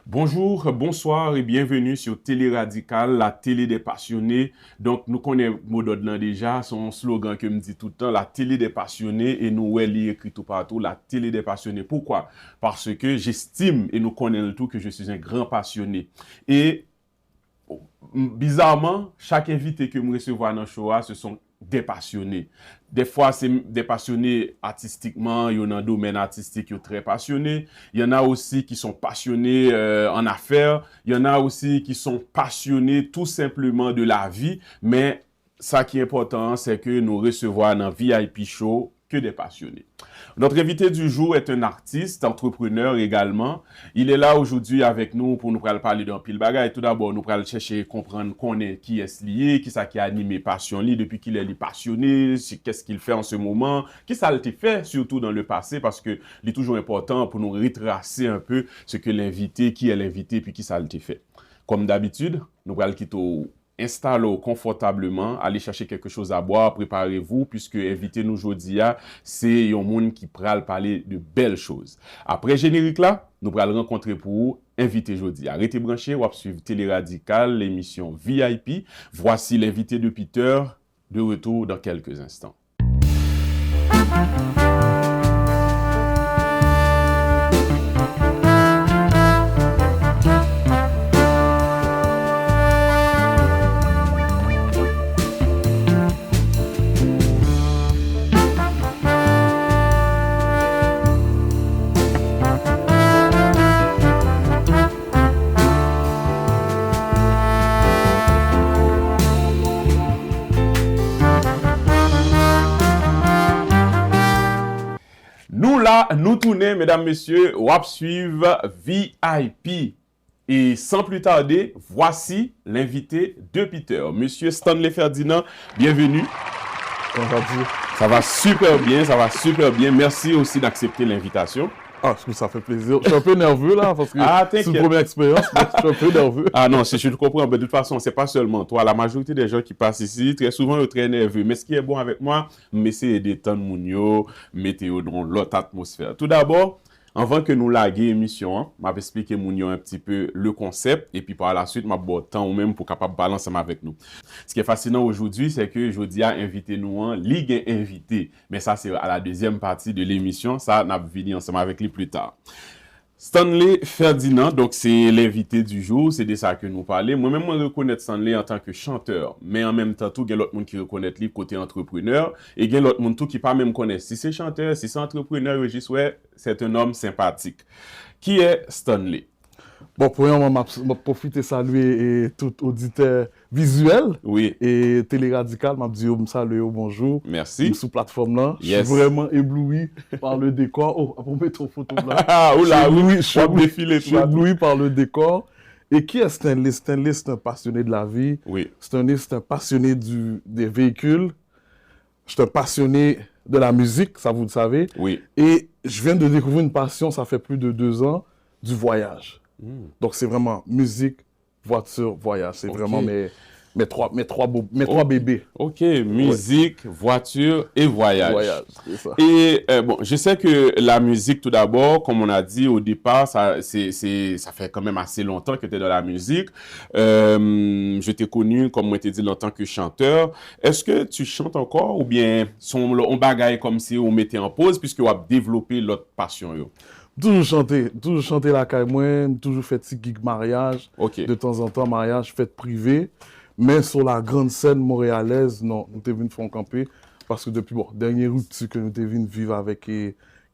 Bonjour, bonsoir et bienvenue sur Télé Radical, la télé des passionnés. Donc, nous connaissons Mododlan déjà, son slogan que me dit tout le temps, la télé des passionnés, et nous, elle est écrit tout partout, la télé des passionnés. Pourquoi? Parce que j'estime, et nous connaissons tout, que je suis un grand passionné. Et bizarrement, chaque invité que je recevoir dans le show, ce sont des passionnés. Des fois, c'est des passionnés artistiquement, il y en a un domaine artistique qui est très passionné. Il y en a aussi qui sont passionnés en affaires. Il y en a aussi qui sont passionnés tout simplement de la vie. Mais ça qui est important, c'est que nous recevons dans VIP Show que des passionnés. Notre invité du jour est un artiste, entrepreneur également. Il est là aujourd'hui avec nous pour nous parler d'un pile bagage. Tout d'abord, nous allons chercher à comprendre qui est lié, qui ça qui a animé passion li, depuis qu'il est passionné, qu'est-ce qu'il fait en ce moment, qui ça l'a fait surtout dans le passé, parce que c'est toujours important pour nous retracer un peu ce que l'invité, qui est l'invité, puis qui ça l'a fait. Comme d'habitude, nous allons quitter installez-vous confortablement, allez chercher quelque chose à boire, préparez-vous, puisque invité nous aujourd'hui, c'est un monde qui pral parler de belles choses. Après générique là, nous allons rencontrer pour vous invité aujourd'hui. Arrêtez branché, ou suivre Télé Radical, l'émission VIP. Voici l'invité de Peter, de retour dans quelques instants. Nous tournons, mesdames, messieurs, wap suivre VIP. Et sans plus tarder, voici l'invité de Peter, Monsieur Stanley Ferdinand. Bienvenue. Comment vas-tu? Ça va super bien, ça va super bien. Merci aussi d'accepter l'invitation. Ah, ça fait plaisir. Je suis un peu nerveux là, parce que c'est une première expérience, mais je suis un peu nerveux. Ah non, je le comprends. Mais de toute façon, c'est pas seulement toi. La majorité des gens qui passent ici, très souvent, ils sont très nerveux. Mais ce qui est bon avec moi, c'est détendre mon météo dans l'autre atmosphère. Tout d'abord, avant que nous laguions l'émission, je vais expliquer un petit peu le concept et puis par la suite, je vais avoir temps ou même pour capable balancer avec nous. Ce qui est fascinant aujourd'hui, c'est que je dis à inviter nous en ligue invité. Mais ça, c'est à la deuxième partie de l'émission. Ça, on va venir ensemble avec lui plus tard. Stanley Ferdinand, donc c'est l'invité du jour, c'est de ça que nous parlons. Moi-même, je reconnais Stanley en tant que chanteur, mais en même temps, il y a l'autre monde qui reconnaît lui côté entrepreneur, et il y a l'autre monde qui pas même connaît. Si c'est chanteur, si c'est entrepreneur, je dis, ouais, c'est un homme sympathique. Qui est Stanley? Bon, premièrement, je vais profiter de saluer tout auditeur visuel. Oui. Et Télé Radical, je dis salut, bonjour. Merci. Sur plateforme là. Yes. Je suis vraiment ébloui par le décor. Oh, pour mettre une photo là. Ah, oula, oui, je suis ébloui par le décor. Et qui est Stanley? Stanley, c'est un passionné de la vie. Oui. Stanley, c'est un passionné des véhicules. Je suis un passionné de la musique, ça vous le savez. Oui. Et je viens de découvrir une passion, ça fait plus de 2 ans, du voyage. Donc, c'est vraiment musique, voiture, voyage. C'est vraiment mes trois bébés. Ok, musique, voiture et voyage. Voyage, c'est ça. Et bon, je sais que la musique, tout d'abord, comme on a dit au départ, ça fait quand même assez longtemps que tu es dans la musique. Je t'ai connu, comme on t'a dit, en tant que chanteur. Est-ce que tu chantes encore ou bien on bagaille comme si on mettait en pause puisque on a développé l'autre passion? Yo? Toujours chanter la caille moi, toujours fait petit gig mariage. Okay. De temps en temps, mariage fête privé. Mais sur la grande scène montréalaise, non, nous t'es venu faire camper. Parce que depuis, dernière rupture que nous t'es venu vivre avec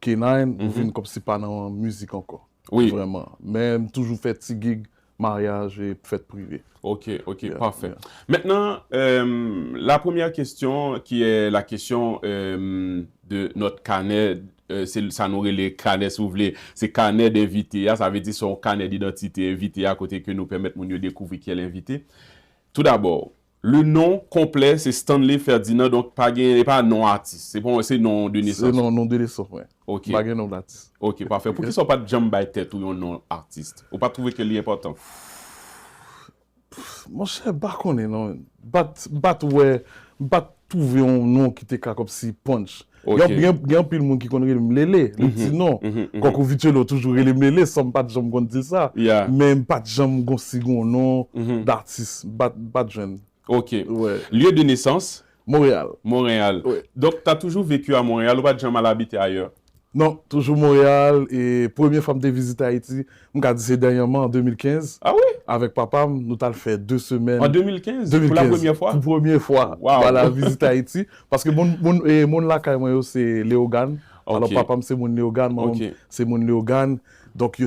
K9, nous venons comme si pas dans la musique encore. Oui. Vraiment. Mais toujours fait petit gig, mariage et fête privée. Ok, parfait. Yeah. Maintenant, la première question qui est la question de notre carnet, ça nous les carnets, si vous voulez, c'est carnet d'invité, ça veut dire son carnet d'identité invité à côté que nous permettent de découvrir qui est l'invité. Tout d'abord, le nom complet, c'est Stanley Ferdinand, donc pas nom artiste. C'est bon, c'est nom de naissance. C'est nom de naissance, oui. Ok. Pas nom d'artiste. Ok, parfait. Pour qu'ils ne soient pas de jump by tête ou un nom artiste? Ou pas trouver que c'est important? Mon cher, pas qu'on est, non. Bat trouver un nom qui était comme si punch. Ok. Il y a un peu de monde qui connaît le mlélé, le petit nom. Quand on vit là, toujours le mlélé, sans pas de gens qui dire ça. Yeah. Même pas de gens qui ont un nom d'artiste, pas de jeune. Ok. Ouais. Lieu de naissance, Montréal. Montréal. Ouais. Donc, tu as toujours vécu à Montréal ou pas de jamais habité ailleurs? Non, toujours Montréal. Et première fois que j'ai visité Haïti, je dit c'est dernièrement en 2015. Ah oui? Avec papa, nous avons fait 2 semaines. En 2015? Pour la première fois? Pour la première fois. Wow. Voilà, visite Haïti. Parce que mon lac, c'est Léogane. Ok. Alors, papa, c'est mon Léogane, maman, Ok. c'est mon Léogane. Donc,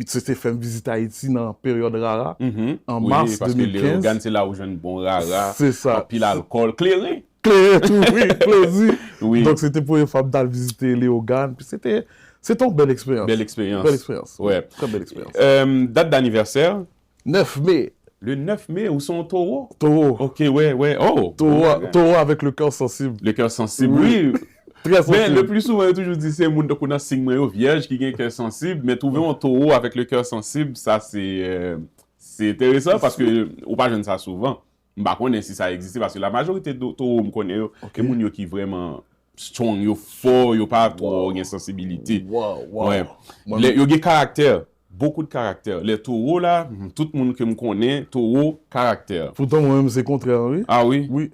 c'était fait visite Haïti dans la période rara, en Oui, mars parce 2015. que les organes, c'est là où j'ai un bon rara. C'est ça. Puis l'alcool, clairé. Clair, tout, oui, plaisir. Oui. Donc, c'était pour une femme d'aller visiter Léogane. Puis c'était une belle expérience. Belle expérience. Belle expérience. Ouais. Très belle expérience. Date d'anniversaire? 9 mai, Le 9 mai, où sont taureaux? taureau. Ok, ouais. Oh! Taureau avec le cœur sensible. Le cœur sensible. Oui. Oui. Très Mais sensible. le plus souvent, on toujours dit c'est moun qui a signe moyen vierge qui a un cœur sensible, mais trouver un taureau avec le cœur sensible, ça c'est intéressant parce que ou pas jeune ça souvent. Par contre, si ça existe parce que la majorité de taureaux me connaît, c'est moun yo qui vraiment strong, yo fort, yo pas trop une sensibilité. Wow. Ouais. Moi, Yo gen caractère, beaucoup de caractère. Les taureaux là, tout le monde que me connaît, taureau caractère. Pourtant, moi-même, c'est contraire, oui. Ah oui. Oui.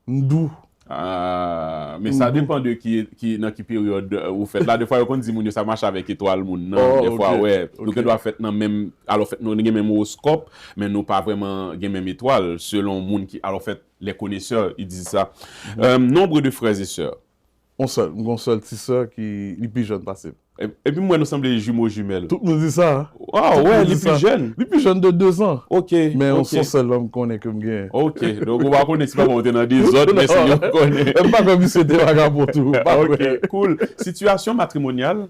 Ndou. Mais ça dépend de dans qui période vous faites. Là, des fois, on dit que ça marche avec étoile moun. Non, des fois, ouais. Donc, on doit faire dans même. Alors, fait, nous avons même horoscope, mais nous pas vraiment la même étoile, selon moun qui. Alors, fait, les connaisseurs, ils disent ça. Nombre de frères et sœurs. Mon seul petit soeur qui est plus jeune passé. Et puis, moi, nous sommes les jumeaux jumelles. Tout le monde dit ça. Hein? Ah, Tout le ouais, monde les dit plus ça. jeunes. Les plus jeunes de 2 ans. Ok. Mais on ok. son seul homme qu'on est comme gain. Ok. Donc, on va connaître pas monter dans des autres, mais c'est nous qu'on connaît. Même pas comme si c'était vagabond tout. Pas vrai. Ok, cool. Situation matrimoniale.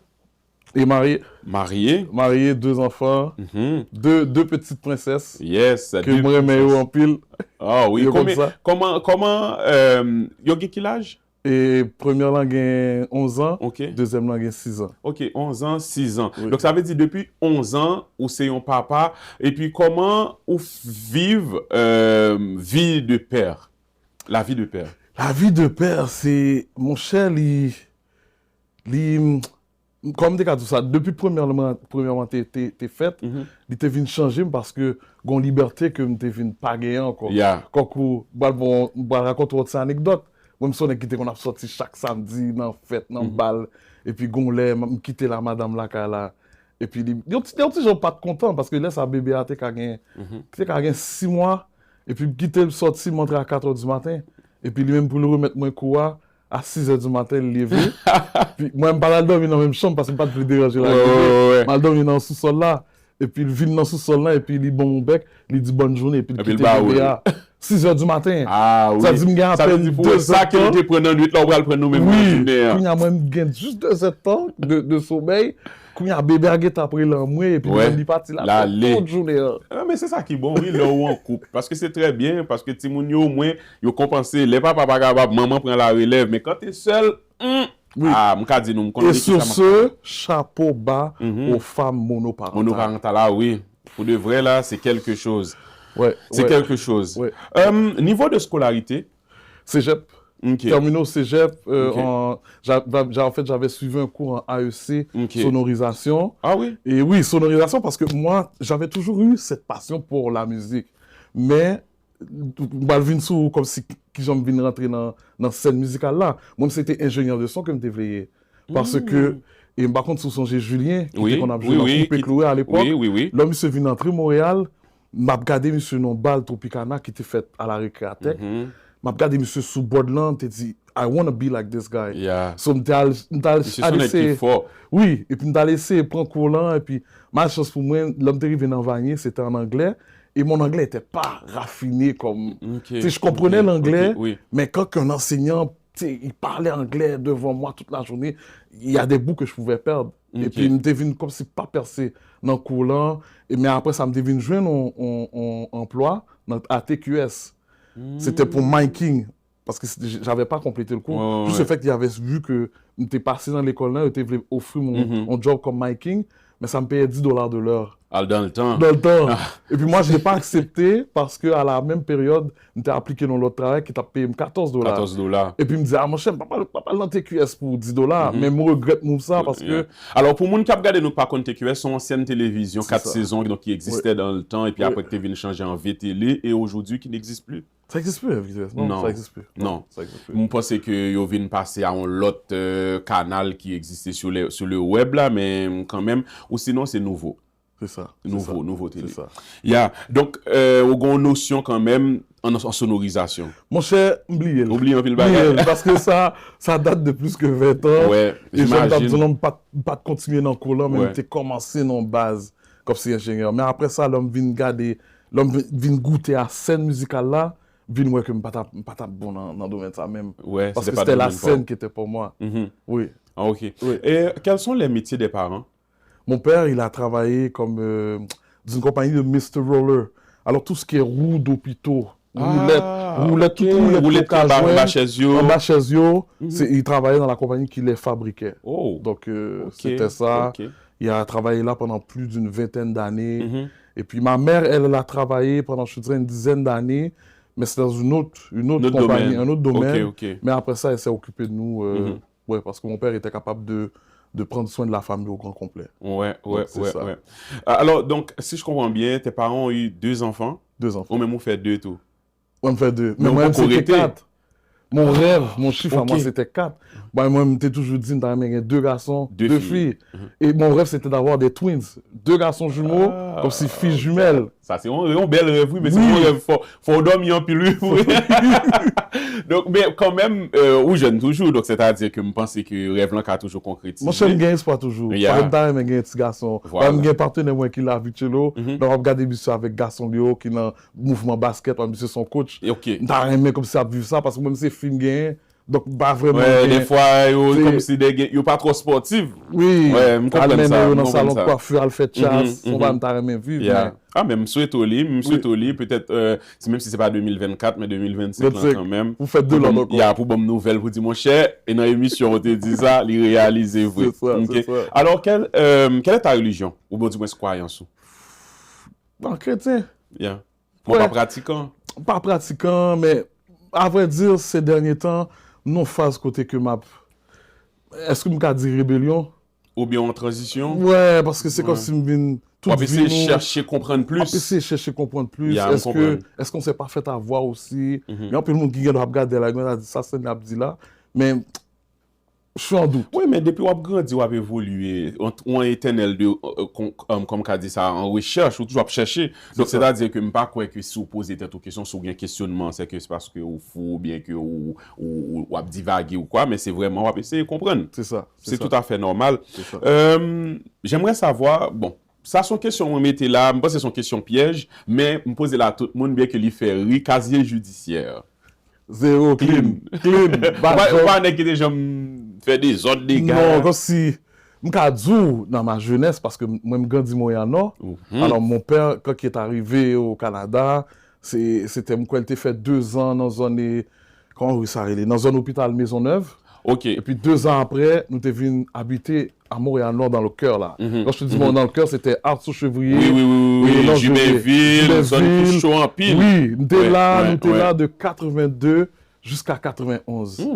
Et marié. Marié. 2 enfants. Mhm. Deux petites princesses. Yes. Que je me en pile. Ah oui, Yo comme ça. comment, yo gen quel âge? Et première langue a 11 ans. Ok. Deuxième langue a 6 ans. Ok, 11 ans, 6 ans. Oui. Donc ça veut dire depuis 11 ans, ou c'est un papa, et puis comment ou vivre vie de père? La vie de père. La vie de père, c'est... Mon cher, comme tu as tout ça, depuis premièrement t'es fait, il t'est venu changer parce que gon liberté que t'es venu pas gagner encore. Yeah. Quand on va raconter autre anecdote, moi je quitté qu'on a sorti chaque samedi dans fête, dans bal et puis gon lè quitter la madame là. Et puis il y a petit gens pas content parce que là sa bébé a été gagné 6 mois et puis quitter le sorti montrer à 4h du matin et puis lui même pour le remettre moi quoi à 6h du matin, il est levé. Puis moi, je ne pas dormir dans la même chambre parce que je ne veux pas te déranger là. Je vais dormir dans le sous-sol là. Et puis il vient dans le sous-sol là, et puis il dit bon mon bec, il dit bonne journée, et puis il quitte le bébé à 6h du matin. Ah oui. Ça dit que ça veut dire pour ça qu'il te prend dans nuit, là, on va le prendre nous-mêmes. Oui, il y a même juste 2 temps de sommeil. Quand il y a un bébé à guetter après l'enmoué, et puis il est parti là. Toute journée. Mais c'est ça qui est bon, oui, là où on coupe. Parce que c'est très bien, parce que Timoun yo au moins, yo compense, les papa pas capable, maman prend la relève, mais quand tu es seul, Oui. ah, m'ka dit nous, Et sur ce, chapeau bas aux femmes monoparentales. Monoparental, là, oui. Pour de vrai, là, c'est quelque chose. Ouais. C'est quelque chose. Ouais. Niveau de scolarité. Cégep. Ok. Terminé au Cégep, Ok. en fait, j'avais suivi un cours en AEC, Ok. sonorisation. Ah oui? Et oui, sonorisation, parce que moi, j'avais toujours eu cette passion pour la musique. Mais, Balvin comme si j'aime venir rentrer dans cette musicale-là. Moi, c'était ingénieur de son que je devais. Parce que, et par contre, sous songer Julien, Oui, qu'on a joué dans oui, Coupé Cloué à l'époque, Oui. l'homme se venu entrer à Montréal, m'a regardé monsieur non bal Tropicana qui était fait à la Récréatech. M'a regardé monsieur sous Bordeland, t'ai dit, I want to be like this guy. Yeah. So, m'ta C'est fort. oui, et puis m'ta laissé prendre cours là, et puis, ma chance pour moi, l'homme t'est arrivé dans Vanier, c'était en anglais, et mon anglais n'était pas raffiné comme... Tu sais, je comprenais l'anglais, mais quand un enseignant, tu sais, il parlait anglais devant moi toute la journée, il y a des bouts que je pouvais perdre. Et puis, il me devine comme si pas percé dans le cours là, mais après, ça me devine jouer un emploi à TQS. C'était pour miking, parce que j'avais pas complété le cours. Juste le fait qu'il avait vu que j'étais passé dans l'école là, il voulait offrir mon job comme miking, mais ça me payait $10 de l'heure. Dans le temps. Dans le temps. Et puis moi, je l'ai pas accepté parce que à la même période, on t'a appliqué dans l'autre travail qui t'a payé $14. $14. Et puis il me disait, ah mon cher, pas dans TQS pour $10, mais je regrette ça parce que... Alors pour moun qui a regardé nous par contre TQS, son ancienne télévision, 4 ça. saisons donc, qui existait dans le temps et puis après que tu es venu changer en VTL et aujourd'hui qui n'existe plus. Ça n'existe plus, TQS. Non, ça n'existe plus. Non. Ça existe plus. Je pense que vous venez passer à un autre canal qui existait sur le web là, mais quand même, ou sinon c'est nouveau. C'est ça. Nouveau télé. C'est ça. Yeah. Donc, on a une notion quand même en sonorisation. Mon cher, oubliez-le. Oubliez un peu le bagage. Parce que ça date de plus que 20 ans. Ouais, et j'imagine. j'aime pas continuer dans le cours là, mais Ouais. j'ai commencé dans base comme si ingénieur. Mais après ça, l'homme vient garder, l'homme vient goûter à scène musicale là, vient voir que je pas bon dans le domaine ça même. Ouais, Parce que pas c'était la domaine scène qui était pour moi. Oui. Ah, ok. Oui. Et quels sont les métiers des parents? Mon père, il a travaillé comme dans une compagnie de Mr. Roller. Alors, tout ce qui est roue d'hôpitaux, roulette, ok. tout Roulette en bas chez eux. en bas chez eux, il travaillait dans la compagnie qui les fabriquait. Oh. Donc, Ok, c'était ça. ok. Il a travaillé là pendant plus d'une vingtaine d'années. Mhm. Et puis, ma mère, elle a travaillé pendant, je dirais, une dizaine d'années, mais c'est dans une autre compagnie, un autre domaine. Ok. Mais après ça, elle s'est occupée de nous, ouais, parce que mon père était capable de prendre soin de la famille au grand complet. Ouais. ça. Alors, donc, si je comprends bien, tes parents ont eu 2 enfants, 2 enfants. ou même on fait 2 tout. On me fait 2. Mais Mais on moi, peut c'était correcter. 4. Mon rêve, mon chiffre à Ok. moi, c'était 4. Moi, je m'étais toujours dit, que 2 garçons, 2 2 filles. filles. Et mon rêve, c'était d'avoir des twins. 2 garçons jumeaux, comme si filles jumelles. Ça, c'est un bel rêve, oui, mais c'est Oui. un rêve fort. Faut dormir en pilule. Donc, mais quand même, ou jeune toujours, donc c'est-à-dire que je pense que le rêve là a toujours concrétisé. Moi, je me gagne pas toujours. Yeah. Par exemple, je gagne un petit garçon. Voilà. Je gagne un partenaire moi, qui l'a vu chez lui. Donc, on regarde monsieur avec garçon Léo qui est dans le mouvement basket, monsieur son coach. Et ok. Je aimé comme ça, vivre ça, parce que même si c'est film gagne, donc pas vraiment. Ouais, gagne. des fois, C'est- comme si ils sont pas trop sportifs. Oui, Ouais, me comprends elle ça, mène me dans le salon comprends de ça. coiffure, elle fait chasse, Mhm, on va me t'arrêter vivre. Yeah. Ah, mais je souhaite au lit, peut-être, même si c'est pas 2024, mais 2025 là, 25. quand même. Vous faites 2 Pour là bonne- encore. Yeah, pour bonne nouvelle, vous dites, mon cher, et dans l'émission, on te dit ça, il réalise vrai. C'est ça, Ok. c'est ça. Alors, quelle est ta religion? Ou bon, du moins, croyance? Bon, chrétien, Yeah. Moi, Ouais. pas pratiquant. pas pratiquant, mais à vrai dire, ces derniers temps, non phase côté que m'a. Est-ce que je peux dire rébellion? Ou bien en transition? Ouais, parce que c'est comme si je viens Ou bien essayer de chercher, comprendre plus. essayer de chercher comprendre plus. Yeah, Est-ce qu'on s'est pas fait avoir aussi? Il y a un peu de monde qui vient regarder là, il a dit ça, c'est Nabdi là. Mais je suis en doute. Oui, mais depuis qu'on a grandi, on a évolué, on est éternel de, comme on dit ça, en recherche, ou toujours à chercher. Donc, ça. c'est-à-dire que je ne pas croire que si vous posez cette question, si vous avez un questionnement, c'est que c'est parce que vous fou, ou bien que vous divaguez ou quoi, mais c'est vraiment, on va essayer de comprendre. C'est ça. C'est tout à fait normal. C'est ça. J'aimerais savoir, bon, ça, son question, on mettait là, je pense que c'est son question piège, mais je me posais là à tout le monde, bien que lui fait rire, casier judiciaire. Zéro clean. Clean. Pas que des gens fait des autres dégâts. Non, comme si. Je suis dans ma jeunesse, parce que moi, je grandi Montréal-Nord. Alors, mon père, quand il est arrivé au Canada, c'était moi, il était fait 2 ans dans un. Comment ça s'appelle? Dans un hôpital Maisonneuve. OK. Et puis 2 ans après, nous étions venus habiter à Montréal-Nord, dans le cœur, là. Quand je te dis dans le cœur, c'était Arthaud-Chevrier. Oui, Juméville, zone chaud en pile. Oui, nous étions là, ouais, nous étions ouais. là de 82 jusqu'à 91.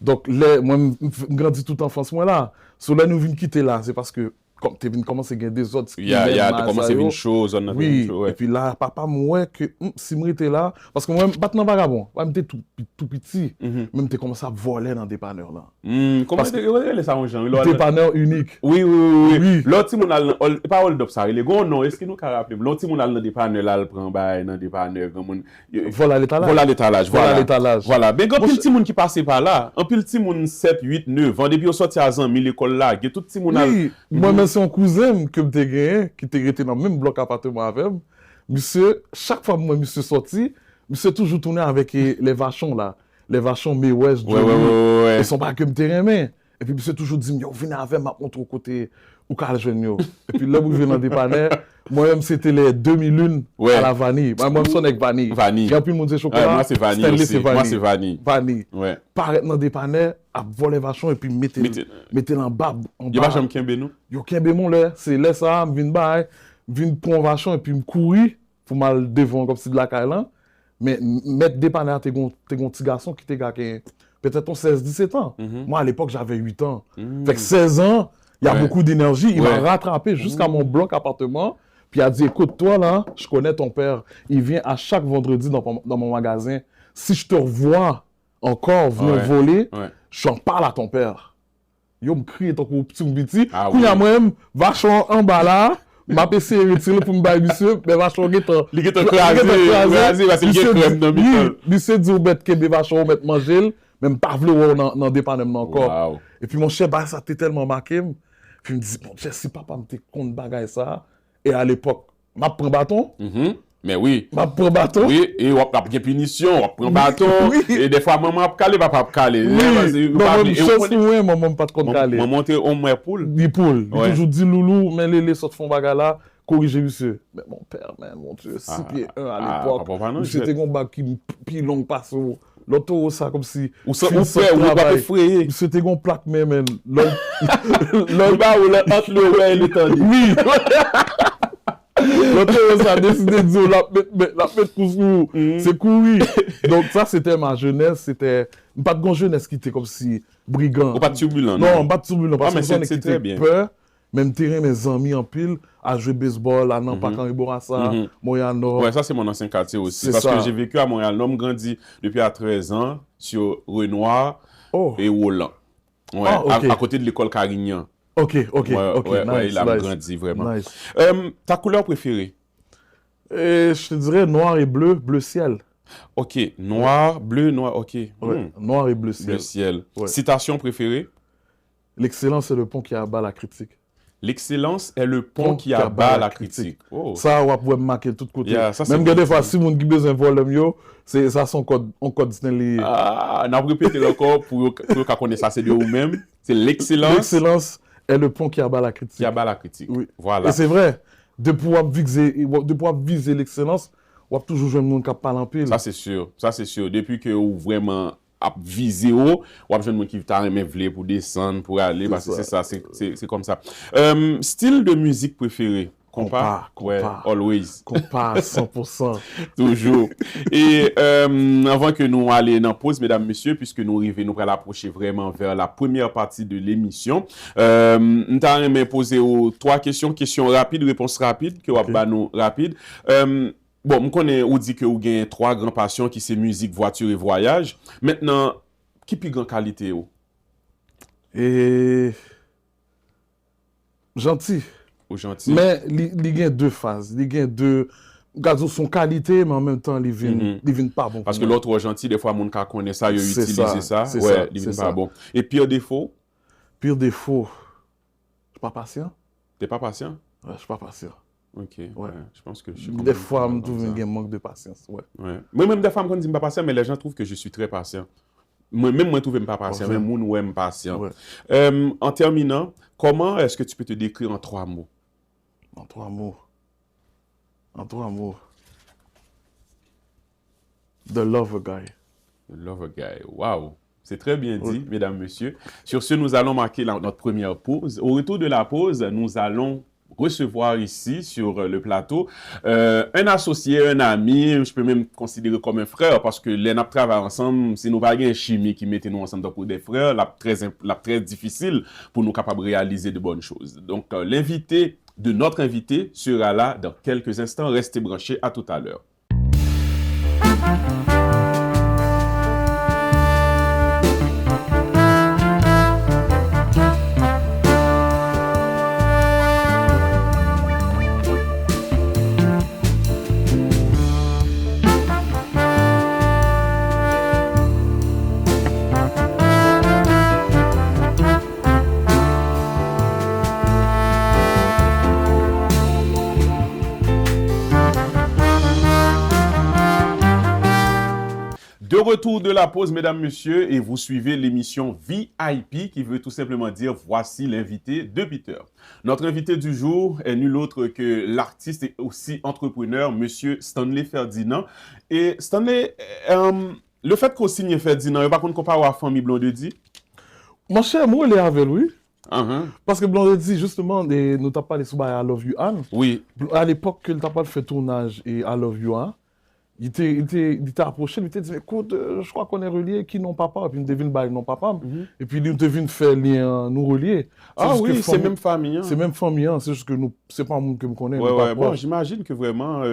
Donc, moi, je grandis toute enfance, moi, là. Sur là, nous venons quitter là, c'est parce que, comme tu viens commencer à gagner des autres. Il y a commencé une chose, on a Oui, une chose, et puis là, papa, moi, que si je était là, parce que moi, maintenant, vagabond, moi, j'étais tout petit, même j'étais commencé à voler dans des dépanneurs là. Comment est-ce que ça en genre? Dépanneur unique. Oui. Oui. L'autre, mon al, pas hold up ça, les gars, non, est-ce que nous avons rappelé? L'autre, mon al dans des panneaux là, le prend bail dans des panneaux, comme Voilà l'étalage. Voilà l'étalage, voilà. l'étalage. Voilà. Mais quand un petit monde qui passait par là, un petit monde 7, 8, 9 ans, depuis au sorti à Zanmi, l'école là, il y a tout petit monde. Oui, moi-même, c'est un cousin que je gagné, qui était dans le même bloc appartement avec moi. Monsieur, chaque fois que moi, monsieur sorti, monsieur toujours tourné avec les vachons là. Les vachons West, Ouais. Ils sont pas que me terrain. Et puis, monsieur toujours dit, yo, venez avec ma montre au côté, ou Carl Jeune. Et puis là, vous venez dans des panneaux, moi-même, c'était les 2001 Ouais. à la vanille. Moi-même, je suis avec vanille. Vanille. Il y a plus de monde de chocolat. Ouais, moi, c'est vanille Stanley, aussi. c'est vanille. Moi, c'est vanille. Vanille. Ouais. Paraître dans des panneaux, à voler vachon, et puis mettez en bas. Il y a pas jamais qu'un bénou. Yo kembe mon là, c'est là ça, m'vin bay, vin prendre vachon et puis me courir pour mal devant comme si de la caille. Mais mettre dépanner t'es gon petit garçon qui t'es peut-être 16-17 ans. Moi, à l'époque, j'avais 8 ans. Fait que 16 ans, il y a beaucoup d'énergie. Il m'a rattrapé jusqu'à mon bloc appartement. Puis il a dit, écoute, toi là, je connais ton père. Il vient à chaque vendredi dans mon magasin. Si je te revois encore venir voler, j'en parle à ton père. Yo me crie ton petit. Puis il y a moi-même, vachon en bas là. M'a essayé de retirer pour me bailler monsieur, mais vachon getan. Li getan krasé parce qu'il y a crème dans mi-temps. Monsieur dit ou bête kebe vachon mettre manger, même pas vle dans dépannement encore. Et puis mon chef bah ça t'est tellement marqué. Puis il me dit bon chef si papa me te compte bagaille ça et à l'époque m'a prend bâton. Mais oui. M'a prend bâton. Oui, et on a bien punition, on prend bâton. Et des fois, maman a calé, papa a calé. Oui, maman pas de compte calé. Maman te on m'a poule. Ni poule. Il toujours dit loulou, mais les sortes font bagarre là, corrigez monsieur. Mais mon père, mon Dieu, 6 pieds 1 à l'époque. C'était un bac qui plus long passe. L'auto, ça comme si. Ou ça, ou fait, ou pas effrayé. C'était un plaque, mais l'autre bas ou entre le ouais et le temps. Oui. L'autre, ça a décidé de dire, la mettre pour c'est courir. Donc, ça, c'était ma jeunesse. C'était pas de grande jeunesse qui était comme si brigand. Ou pas de turbulent. Non, pas de turbulent. Parce que c'est très bien. Peur. Même terrain, mes amis en pile, à jouer baseball, à Nampakan et Bourassa, Montréal-Nord. Ouais, ça, c'est mon ancien quartier aussi. Parce que j'ai vécu à Montréal-Nord, j'ai grandi depuis à 13 ans sur Renoir et Roland. Ouais, à côté de l'école Carignan. Ok, nice. Il a grandi vraiment. Nice. Ta couleur préférée? Je te dirais noir et bleu, bleu ciel. Ok, noir, bleu, noir, ok. Noir et bleu ciel. Bleu ciel. Citation préférée? L'excellence est le pont qui abat la critique. L'excellence est le pont qui abat la critique. Oh. Ça, on peut marquer de tous côtés. Ça, même des fois, si on a besoin de volume, c'est ça son code, on code Stanley. On a répété encore pour qu'on connaisse ça, c'est de vous-même. C'est l'excellence. L'excellence est le pont qui abat la critique. Qui abat la critique. Oui. Voilà. Et c'est vrai, de pouvoir viser l'excellence, on va toujours jouer le monde qui parle en pile. Ça, c'est sûr. Depuis que vous vraiment à viser haut, ou à jeune qui t'a aimé vler pour descendre, pour aller, parce que c'est ça, c'est comme ça. Style de musique préféré? Compas. Ouais, always. Compas, 100%. Toujours. Et avant que nous allions en pause, mesdames, messieurs, puisque nous arrivons, nous allons approcher vraiment vers la première partie de l'émission, nous allons poser 3 questions rapides, réponses rapides, que vous nous rapides. Bon, je connais ou dit que vous avez 3 grandes passions qui sont musique, voiture et voyage. Maintenant, qui est plus grande qualité? Et gentil. Gentil. Mais il y a 2 phases. Il y a 2 gazos son qualité, mais en même temps, ils viennent pas bon. Parce que l'autre gentil, des fois, mon cas connaît ça, il utilise ça. Ouais, ils viennent pas bon. Et pire défaut? Pire défaut, je suis pas patient. T'es pas patient? Ouais, je suis pas patient. Ok, je pense que je suis... Des fois, je trouve qu'il y a un manque de patience, Moi-même, des fois, je ne dis pas patient, mais les gens trouvent que je suis très patient. Moi-même, je ne trouve pas patient, mais moi, je suis patient. En terminant, comment est-ce que tu peux te décrire en 3 mots? En 3 mots. The Lover Guy. The Lover Guy, wow. C'est très bien dit, mesdames, messieurs. Sur ce, nous allons marquer notre première pause. Au retour de la pause, nous allons recevoir ici, sur le plateau, un associé, un ami, je peux même considérer comme un frère, parce que les nous travaillons ensemble, c'est nous pas une chimie qui mettait nous ensemble pour des frères, la très difficile pour nous capables de réaliser de bonnes choses. Donc, l'invité de notre invité sera là dans quelques instants. Restez branchés, à tout à l'heure. De retour de la pause, mesdames, messieurs, et vous suivez l'émission VIP qui veut tout simplement dire « Voici l'invité de Peter ». Notre invité du jour est nul autre que l'artiste et aussi entrepreneur, monsieur Stanley Ferdinand. Et Stanley, le fait qu'on signe Ferdinand, par contre, qu'on parle à la famille Blondedi? Mon cher, moi, il est avec lui. Parce que Blanc dit justement, nous t'as parlé sur I Love You Anne. Oui. À l'époque que t'as pas fait tournage et I Love You Anne, il t'a approché, il t'a dit, écoute, je crois qu'on est reliés, qui non papa, et puis il devine bail non papa, et puis il devine faire lien nous relier. Ah oui, c'est même famille. C'est même famille, c'est juste que nous, c'est pas un monde que me connaît. Ouais, bon, j'imagine que vraiment,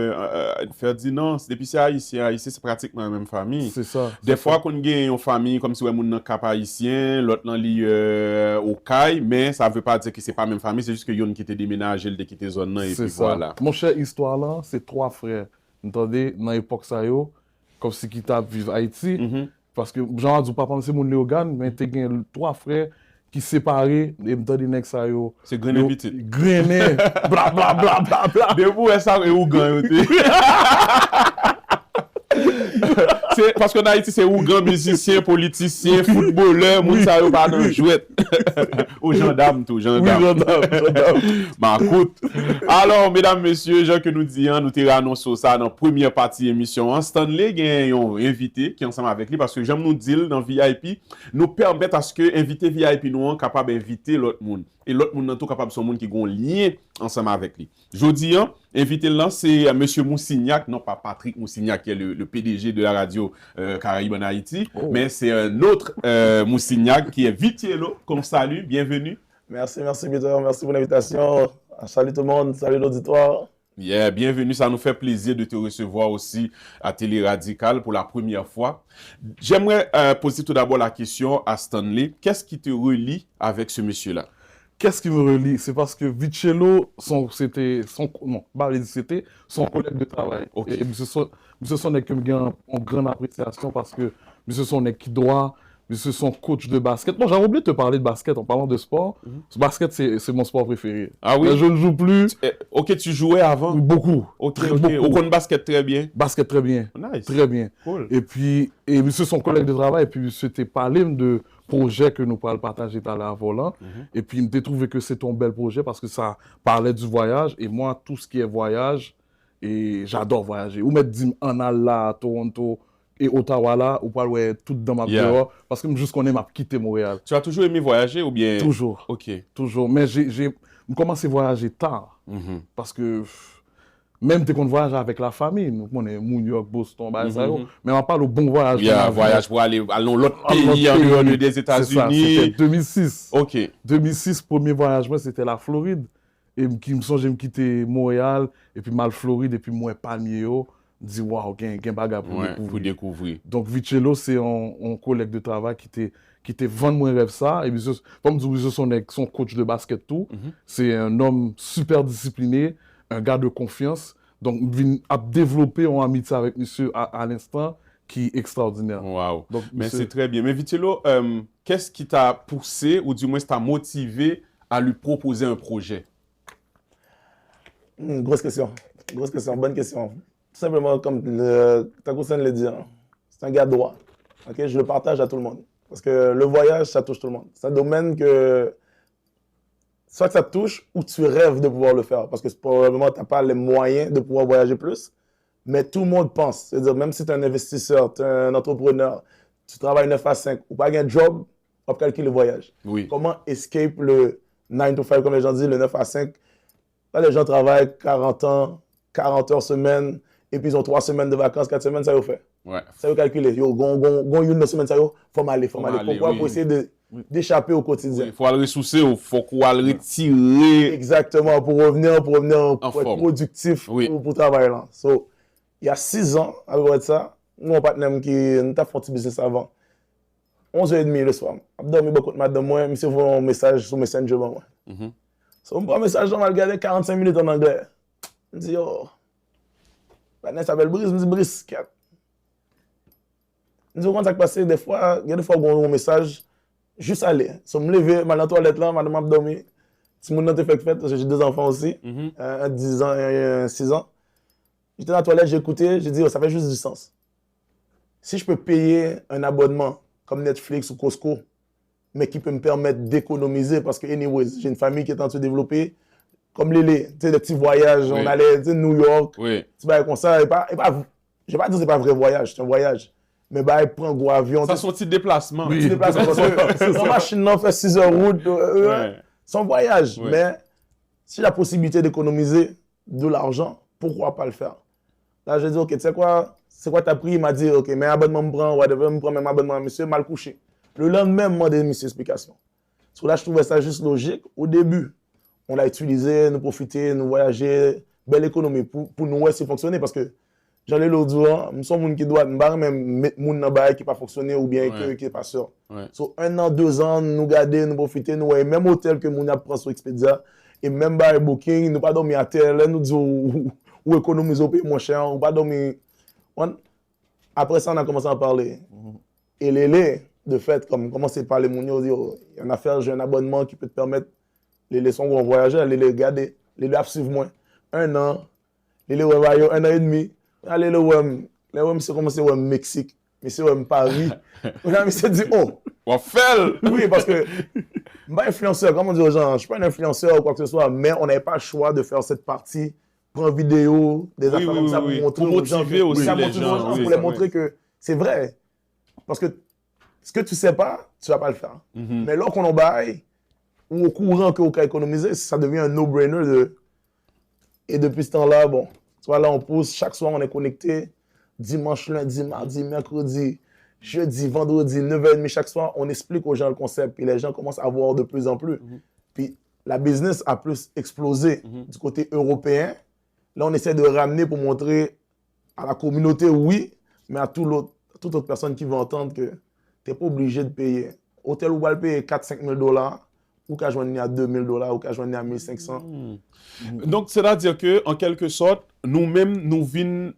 Ferdinand, depuis c'est haïtien, c'est pratiquement la même famille. C'est ça. Des fois, qu'on gagne une famille comme si on est un cap haïtien, l'autre là li au Caille, mais ça veut pas dire que c'est pas la même famille, c'est juste que yon qui était déménagé, qui était zone là, et puis voilà. Mon cher histoire là, c'est 3 frères. Entendez, dans l'époque ça yo, comme si qui t'a vivre Haïti, parce que genre du papa c'est mon Léogane, mais t'as 3 frères qui séparés et m'entendez nek ça yo. C'est Grenet petit. Grenet, bla bla bla bla bla. Debout ça et Ougan c'est parce qu'en Haïti c'est Ougan musicien, politicien, footballeur, moun ça yo pas dans jouet. Aux gendarmes tout, gendarmes. Oui, gendarmes. Bah écoute. Alors mesdames messieurs, gens que nous disons, nous t'ai annoncé ça dans première partie émission. Stanley gagne un invité qui est ensemble avec lui parce que j'aime nous dire dans VIP, nous permettre à ce que invité VIP nous capable d'inviter l'autre monde. Et l'autre monde tout capable son monde qui ont lien ensemble avec lui. Jodi invité là c'est monsieur Moussignac, non pas Patrick Moussignac qui est le PDG de la radio Caraïbes en Haïti, mais c'est un autre Moussignac qui est Vitiello qu'on salue, bienvenue. Merci Peter, merci pour l'invitation. Salut tout le monde, salut l'auditoire. Yeah, bienvenue, ça nous fait plaisir de te recevoir aussi à Télé Radical pour la première fois. J'aimerais poser tout d'abord la question à Stanley, qu'est-ce qui te relie avec ce monsieur-là? Qu'est-ce qui me relie? C'est parce que Vitiello, c'était son collègue de travail. Okay. Et monsieur Sonek qui me gagne en grande appréciation parce que monsieur Sonek qui doit, monsieur son coach de basket. Bon, j'avais oublié de te parler de basket en parlant de sport. Ce basket, c'est mon sport préféré. Ah oui? Mais je ne joue plus. Ok, tu jouais avant? Beaucoup. Ok. Beaucoup. Au compte basket très bien? Basket très bien. Nice. Très bien. Cool. Et puis, monsieur son collègue de travail, et puis monsieur t'a parlé de projet que nous pourrons partager à la volant. Et puis, il m'a trouvé que c'est un bel projet parce que ça parlait du voyage. Et moi, tout ce qui est voyage, et j'adore voyager. Ou mettre en Allah, Toronto et Ottawa là, ou pas ouais, tout dans ma dehors. Parce que juste qu'on aime quitter Montréal. Tu as toujours aimé voyager ou bien? Toujours. Ok. Toujours. Mais j'ai commencé à voyager tard. Parce que même dès qu'on voyage avec la famille, nous connaissons New York, Boston, mais on parle au bon voyage. Voyage pour aller dans l'autre pays en dehors des États-Unis. C'était 2006. Ok. 2006, premier voyage, c'était la Floride. Et qui me songe, j'ai quitté Montréal, et puis mal Floride, et puis moi, Palmier, dit waouh, il y a un bagage pour découvrir. Donc, Vitiello, c'est un collègue de travail qui était vendu mon rêve ça. Et puis, comme je dis, son coach de basket tout, c'est un homme super discipliné, un gars de confiance. Donc, il a développé une amitié avec monsieur à l'instant qui est extraordinaire. Waouh. Mais c'est très bien. Mais Vitiello, qu'est-ce qui t'a poussé, ou du moins t'a motivé à lui proposer un projet? Grosse question, bonne question. Tout simplement, comme ta cousin l'a dit, c'est un gars droit. Okay? Je le partage à tout le monde. Parce que le voyage, ça touche tout le monde. C'est un domaine que soit ça te touche ou tu rêves de pouvoir le faire. Parce que probablement, tu n'as pas les moyens de pouvoir voyager plus. Mais tout le monde pense. C'est-à-dire, même si tu es un investisseur, tu es un entrepreneur, tu travailles 9 à 5 ou pas un job, on peut calculer le voyage. Oui. Comment escape le 9 to 5, comme les gens disent, le 9 à 5. Là, les gens travaillent 40 ans, 40 heures semaine, et puis ils ont 3 semaines de vacances, 4 semaines, ça y est fait. Ouais. Ça y est calculé. Yo, une semaine, ça y est, faut m'aller. Pourquoi? Pour essayer d'échapper au quotidien. Il faut aller ressourcer, il faut qu'on aille retirer. Exactement, pour revenir être productif pour travailler là. So, il y a 6 ans, avec ça, nous, un partenaire qui nous a fait un petit business avant. 11h30 le soir. Je dormi beaucoup de matin de moi, je me un message sur Messenger. So, je prends un message, je vais regarder 45 minutes en anglais. Je dis, yo, il s'appelle Brice, je me dis, Brice, qu'est-ce? Je dis, quand ça passe, des fois, il y a des fois, on a un message, juste aller. So, je me lever, je suis dans la toilette là, je suis dormi. Si mon nom te fait fête, j'ai 2 enfants aussi, un 10 ans et un 6 ans. J'étais dans la toilette, j'ai écouté, j'ai dit, oh, ça fait juste du sens. Si je peux payer un abonnement comme Netflix ou Costco, mais qui peut me permettre d'économiser, parce que, anyways, j'ai une famille qui est en train de se développer, comme tu sais, des petits voyages, on allait, tu sais, New York, tu vas comme ça, je ne vais pas dire que ce n'est pas un vrai voyage, c'est un voyage. Mais bah, il prend un gros avion. Ça, c'est un petit déplacement. Oui, petit déplacement. Parce que la machine, on fait 6 heures route. C'est un voyage, Ouais. mais si la possibilité d'économiser de l'argent, pourquoi pas le faire? Là, je dis, OK, tu sais quoi? C'est quoi t'as pris? Il m'a dit, OK, mais abonnement me prend, whatever, me prend même abonnement, monsieur, mal couché. Le lendemain, il m'a demandé monsieur explication. So là, je trouvais ça juste logique. Au début, on l'a utilisé, nous profiter, nous voyager, belle économie pour nous ouais, c'est fonctionner parce que j'allais l'autre jour, nous sommes gens qui doivent même mettre moun dans bail qui pas fonctionner ou bien Ouais. qui est pas sûr. Ouais. So 1 an, 2 ans, nous garder, nous profiter, nous ouais, même hôtel que moun a pris sur Expedia et même bail booking, nous pas dormir à terre, là nous disons ou économiser au pays moins cher, ou pas dormir. Après ça, on a commencé à parler. Et de fait, comme commencer à parler, il y a une affaire, j'ai un abonnement qui peut te permettre, les leçons vont voyager, les regarder, les suivre moins. 1 an, les voyager 1 an et demi. Allez, c'est commencé au Mexique, mais c'est au Paris. Là, il s'est dit, oh, On fait! oui, parce que je ne suis pas influenceur, comme on dit aux gens, je ne suis pas un influenceur ou quoi que ce soit, mais on n'avait pas le choix de faire cette partie, prendre vidéo, des affaires comme ça pour montrer pour aux gens. motiver aussi ça les motive gens, aux gens, oui, pour les ça, montrer que c'est vrai. Parce que ce que tu ne sais pas, tu ne vas pas le faire. Mhm. Mais lorsqu'on en baille, ou au courant qu'on a économisé, ça devient un no-brainer. Et depuis ce temps-là, bon, tu vois, là, on pousse, chaque soir, on est connecté. Dimanche, lundi, mardi, mercredi, jeudi, vendredi, 9h30 chaque soir, on explique aux gens le concept. Puis les gens commencent à voir de plus en plus. Puis la business a plus explosé du côté européen. Là, on essaie de ramener pour montrer à la communauté, oui, mais à toute autre personne qui veut entendre que tu n'es pas obligé de payer. Hôtel ou va le payer 4-5 000 $, ou qu'à joindre à 2 000 $, ou qu'à joindre à 1 500. Donc, c'est-à-dire que, en quelque sorte, nous-mêmes, nous vînes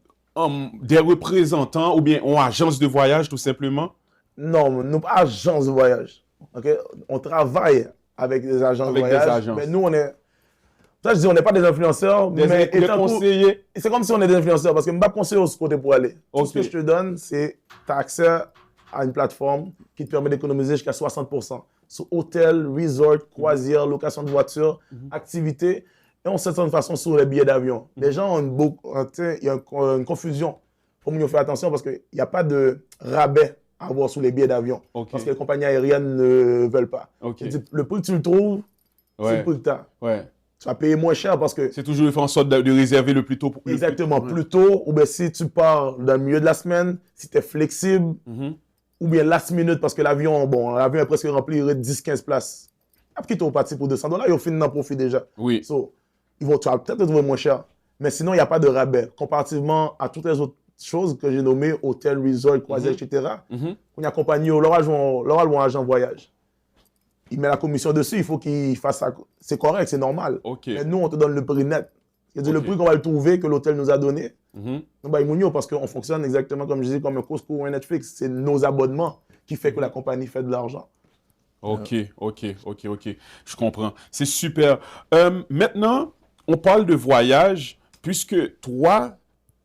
des représentants ou bien une agence de voyage, tout simplement. Non, nous pas agence de voyage. Okay? On travaille avec des agences Avec de voyage. des agences. Mais nous, on est. Ça, je dis, on n'est pas des influenceurs, mais Des conseillers. c'est comme si on est des influenceurs, parce que je ne vais pas conseiller ce côté pour aller. Tout ce Ok. que je te donne, c'est tu as accès à une plateforme qui te permet d'économiser jusqu'à 60%. Sur hôtel, resort, croisière, location de voiture, activités. Et on sait de toute façon sur les billets d'avion. Les gens ont il y a une confusion. Il faut mieux faire attention parce qu'il n'y a pas de rabais à avoir sur les billets d'avion. Ok. Parce que les compagnies aériennes ne veulent pas. Ok. Je dis, le prix que tu le trouves, c'est le prix que tu as. Ouais. Tu vas payer moins cher parce que C'est toujours de faire en sorte de réserver le plus tôt. exactement, plus tôt, ou bien si tu pars dans le milieu de la semaine, si tu es flexible, ou bien last minute, parce que l'avion est presque rempli, il reste 10-15 places. Après, tu es parti pour 200 $, ils ont fini d'en profit déjà. Oui. So, tu vas peut-être le trouver moins cher. Mais sinon, il n'y a pas de rabais. Comparativement à toutes les autres choses que j'ai nommées, hôtel, resort, croisière, etc., on a compagnie, leur agent voyage. Il met la commission dessus, il faut qu'il fasse ça. C'est correct, c'est normal. Ok. Mais nous, on te donne le prix net. C'est-à-dire Ok. le prix qu'on va le trouver, que l'hôtel nous a donné. Nous, bah, parce qu'on fonctionne exactement comme je dis, comme un Costco ou un Netflix. C'est nos abonnements qui fait que la compagnie fait de l'argent. Ok. Je comprends. C'est super. Maintenant, on parle de voyage, puisque toi,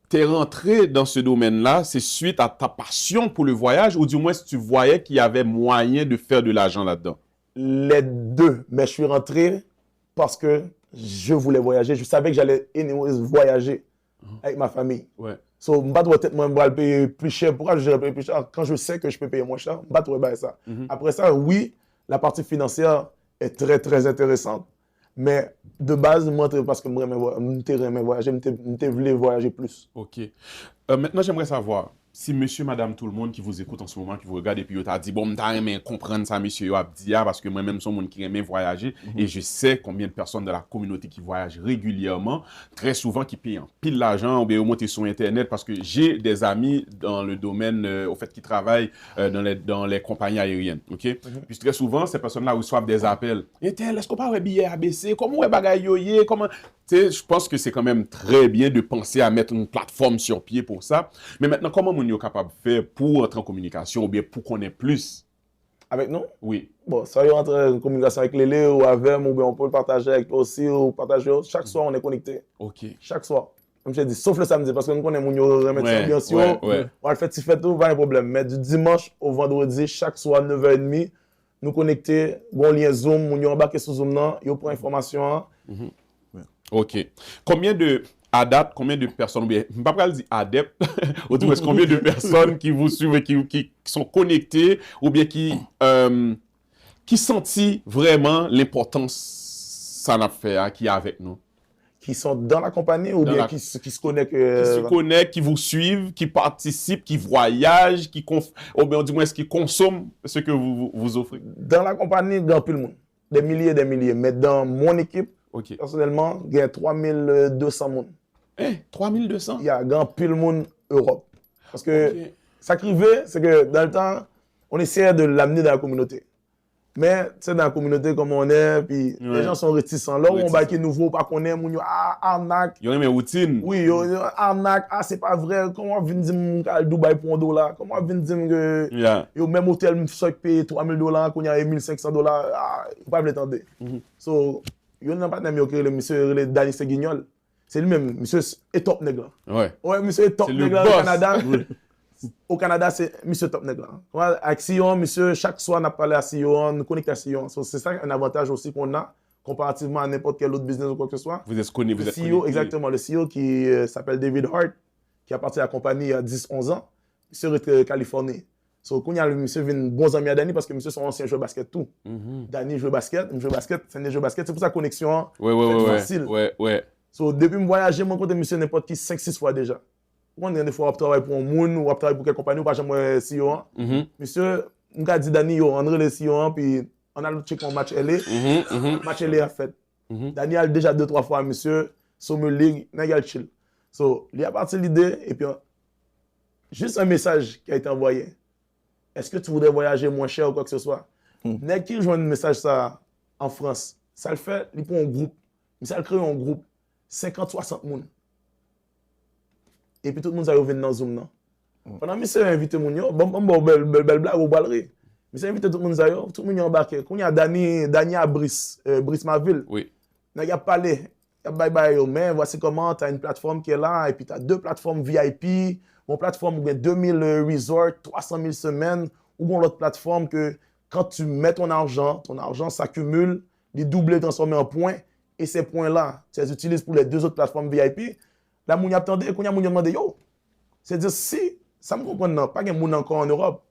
tu es rentré dans ce domaine-là, c'est suite à ta passion pour le voyage, ou du moins si tu voyais qu'il y avait moyen de faire de l'argent là-dedans. Les deux. Mais je suis rentré parce que je voulais voyager. Je savais que j'allais voyager avec ma famille. Ouais. So, je ne vais pas peut-être payer plus cher. Pourquoi je vais payer plus cher? Quand je sais que je peux payer moins cher, je ne vais pas ça. Après ça, oui, la partie financière est très, très intéressante. Mais de base, moi, parce que je voulais voyager, je voulais voyager plus. Ok. Maintenant, j'aimerais savoir si monsieur, madame, tout le monde qui vous écoute en ce moment, qui vous regarde et puis t'a dit, bon, m'ta aimé comprendre ça, monsieur Abdia, parce que moi-même, son monde qui aime voyager et je sais combien de personnes de la communauté qui voyagent régulièrement, très souvent qui payent en pile l'argent ou bien au moins sur Internet parce que j'ai des amis dans le domaine, au fait, qui travaillent dans les compagnies aériennes. Ok? Puis très souvent, ces personnes-là reçoivent des appels. Est-ce qu'on parle de billets ABC? Comment est bagaille yoye? Comment. Tu sais, je pense que c'est quand même très bien de penser à mettre une plateforme sur pied pour ça. Mais maintenant, comment on est capable de faire pour entrer en communication ou bien pour qu'on ait plus? Avec nous? Oui. Bon, ça y est, entrer en communication avec Lélé ou avec ou bien on peut le partager avec toi aussi ou partager. Chaque soir, on est connecté. Ok. Chaque soir. Comme je t'ai dit, sauf le samedi, parce que nous connaissons Mounio remettre ça bien sûr. On le fait, tu fais tout, pas de problème. Mais du dimanche au vendredi, chaque soir, 9h30, nous connecter, bon lien Zoom, Mounio embarqué sur Zoom, il prend information. Ok. À date, combien de personnes, ou bien, je ne vais pas dire adeptes, ou du moins, combien de personnes qui vous suivent, qui sont connectées, ou bien qui qui sentit vraiment l'importance ça n'a fait qui est avec nous? Qui sont dans la compagnie ou bien qui se connectent. Qui se connectent, qui vous suivent, qui participent, qui voyagent, ou bien du moins qui consomment ce que vous offrez? Dans la compagnie, il y a plus de monde. Des milliers et des milliers. Mais dans mon équipe, personnellement, il y a 3200 monde. 3200? Il y a plus de monde Europe. Parce que ça qui arrivait, c'est que dans le temps, on essayait de l'amener dans la communauté. Mais, tu sais, dans la communauté comme on est, puis les gens sont réticents. Là où on est nouveau, pas qu'on aime, on arnaque. Il y a une routine. Oui, arnaque, c'est pas vrai. Comment on vient dire que Dubaï pour $1? Comment on vient dire que le même hôtel, je paye $3000, qu'on y a $1500? Il ne faut pas l'attendre. So, il y a un partenaire qui est le monsieur Danny Seguignol. C'est lui-même, monsieur est top nègre. Ouais, monsieur est top nègre au Canada. Au Canada, c'est monsieur top nègre. Avec Sion, monsieur, chaque soir, on a parlé à Sion, nous connectons à Sion. So, c'est ça un avantage aussi qu'on a, comparativement à n'importe quel autre business ou quoi que ce soit. Vous êtes connu, vous êtes CEO, exactement. Le CEO qui s'appelle David Hart, qui a parti à la compagnie il y a 10-11 ans, monsieur est Californie. So, quand il y a le monsieur vient bon ami à Danny parce que monsieur son ancien joueur basket tout. Danny joue basket, c'est un jeu basket. C'est pour sa connexion facile. So, depuis que je voyage, je rencontre monsieur n'importe qui 5-6 fois déjà. On est des fois, on travaille pour un monde ou on travaille pour quelle compagnie ou pas jamais CEO. Monsieur, on a dit Danny, on a le CEO, puis on a le check en match LA. Match LA a fait. Danny a déjà 2-3 fois, monsieur, Summer League, il a chill. So, il y a parti l'idée, et puis juste un message qui a été envoyé. Est-ce que tu voudrais voyager moins cher ou quoi que ce soit? N'est-ce qu'il joue un message ça en France? Ça le fait, il prend un groupe. Mais ça le crée un groupe. 50-60 personnes. Et puis tout le monde a venu dans Zoom. Pendant que monsieur a invité mon yo, bon, belle blague ou ballerie. Monsieur a invité tout le monde, tout le monde est embarqué. Quand il y a Danny à Brice Maville, il y a parlé, il y a bye, mais voici comment tu as une plateforme qui est là, et puis tu as 2 plateformes VIP, une plateforme où il y a 2000 resorts, 300 000 semaines, ou une autre plateforme que quand tu mets ton argent s'accumule, les doublés transformés en points, et ces points-là, tu les utilises pour les 2 autres plateformes VIP. Là, moun y attendait, quand y a moun y demandé yo. C'est-à-dire, si, ça me comprend, non, pas qu'il y a moun encore en Europe.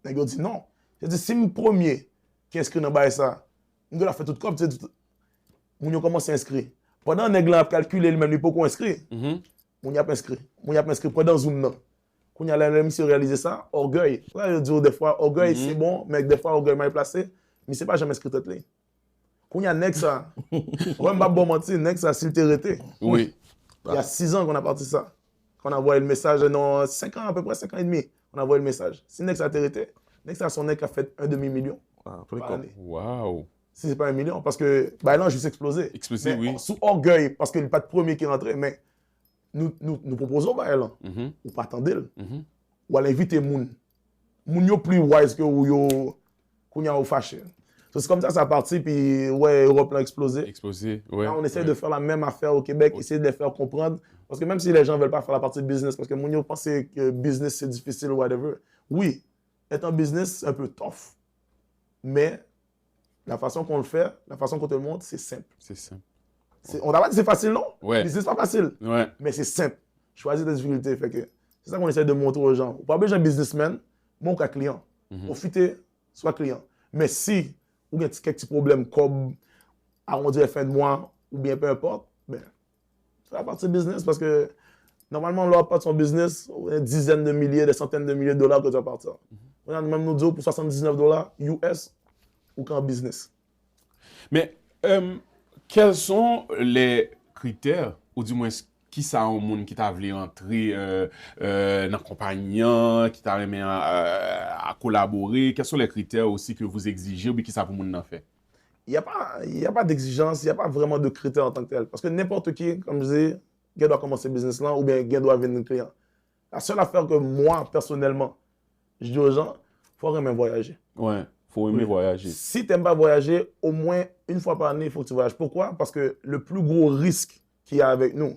Nèg yo dit non. C'est-à-dire, si mon premier qui inscrit dans bail ça, on doit faire tout comme, tu sais, moun y commence à inscrire. Pendant nèg là a calculé lui-même, il peut qu'on inscrit. Moun y a pas inscrit. Moun y a pas inscrit pendant Zoom non. Quand y a la monsieur réalisé ça, orgueil. Là, je dis des fois, orgueil c'est bon, mais des fois, orgueil mal placé, mais c'est pas jamais inscrit tête là. Quand y a nèg ça, ouais, m'a bon mentir, nèg ça, s'il t'est arrêté. Oui. Il y a 6 ans qu'on a parti ça. Qu'on a envoyé le message, non, 5 ans, à peu près 5 ans et demi, on a envoyé le message. Si Nex a été arrêté, Nex a son Nex a fait 1,5 million. Par année. Wow. Si c'est pas 1 million, parce que, bah là, je vais exploser. Explosé, oui. Sous orgueil, parce qu'il n'y a pas de premier qui est rentré, mais nous proposons, bah là, ou pas attendre, ou à l'inviter moun. Moun yo plus wise que ou yo, qu'on y a au fâché. C'est comme ça a parti, puis ouais, Europe l'a explosé. Ouais. Là, on essaie de faire la même affaire au Québec, essayer de les faire comprendre. Parce que même si les gens ne veulent pas faire la partie de business, parce que moun yo pense que business c'est difficile ou whatever. Oui, être en business, c'est un peu tough. Mais la façon qu'on le fait, la façon qu'on te le montre, c'est simple. C'est simple. On n'a pas dit c'est facile, non? Ouais. Business, c'est pas facile. Ouais. Mais c'est simple. Choisir tes difficultés. Fait que c'est ça qu'on essaie de montrer aux gens. Pas besoin de businessman, mon cas client. Profitez, soit client. Mais si ou bien quelques petits problèmes comme arrondir la fin de mois ou bien peu importe, ben, c'est la partie business parce que normalement, là, pas de son business, des dizaines de milliers, des centaines de milliers de dollars que tu vas partir. On a même nous dire pour $79 US ou qu'en business. Mais quels sont les critères, ou du moins, qui ça un monde qui t'a voulu entrer dans la compagnie, qui t'a aimé à collaborer? Quels sont les critères aussi que vous exigez ou qui ça pour monde en fait? Il n'y a pas d'exigence, il n'y a pas vraiment de critères en tant que tel. Parce que n'importe qui, comme je disais, qui doit commencer le business là ou bien qui doit venir un client. La seule affaire que moi, personnellement, je dis aux gens, il faut aimer voyager. Ouais, il faut aimer voyager. Si tu n'aimes pas voyager, au moins une fois par année, il faut que tu voyages. Pourquoi? Parce que le plus gros risque qu'il y a avec nous,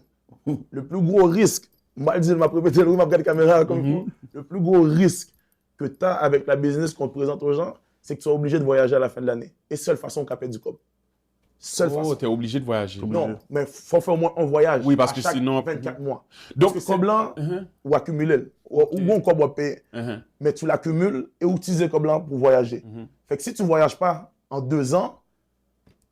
le plus gros risque, je vais répéter, je vais regarder la caméra comme vous, le plus gros risque que tu as avec la business qu'on te présente aux gens, c'est que tu es obligé de voyager à la fin de l'année. Et seule façon qu'on perd du cop. Seule façon. Tu es obligé de voyager. Non, mais il faut faire au moins un voyage. Oui, parce que chaque sinon. 24 mois. Donc, parce que comme là, ou accumuler, ou bon comme on paye, mais tu l'accumules et utiliser comme là pour voyager. Fait que si tu ne voyages pas, en 2 ans,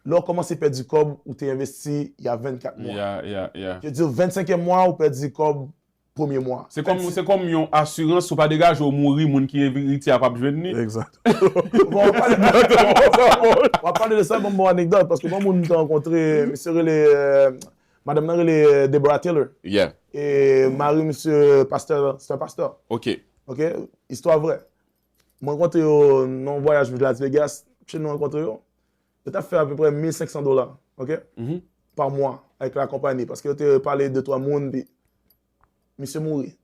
là, on commence à perdre du cob où tu investi il y a 24 mois. Yeah. Je veux dire, 25e mois, ou perd du cob premier mois. C'est comme une assurance ou pas dégage ou mourir, moun qui est à pas venir. Exact. Bon, on va parler de ça, bon anecdote, parce que moi, j'ai rencontré Madame Narelle Deborah Taylor. Yeah. Et Marie, monsieur Pasteur, c'est un pasteur. OK. OK? Histoire vraie. Je rencontré dans un voyage de Las Vegas, chez nous rencontré. Je fait à peu près $1,500, OK? Par mois avec la compagnie. Parce que tu parlé de toi, monde, puis monsieur mourit.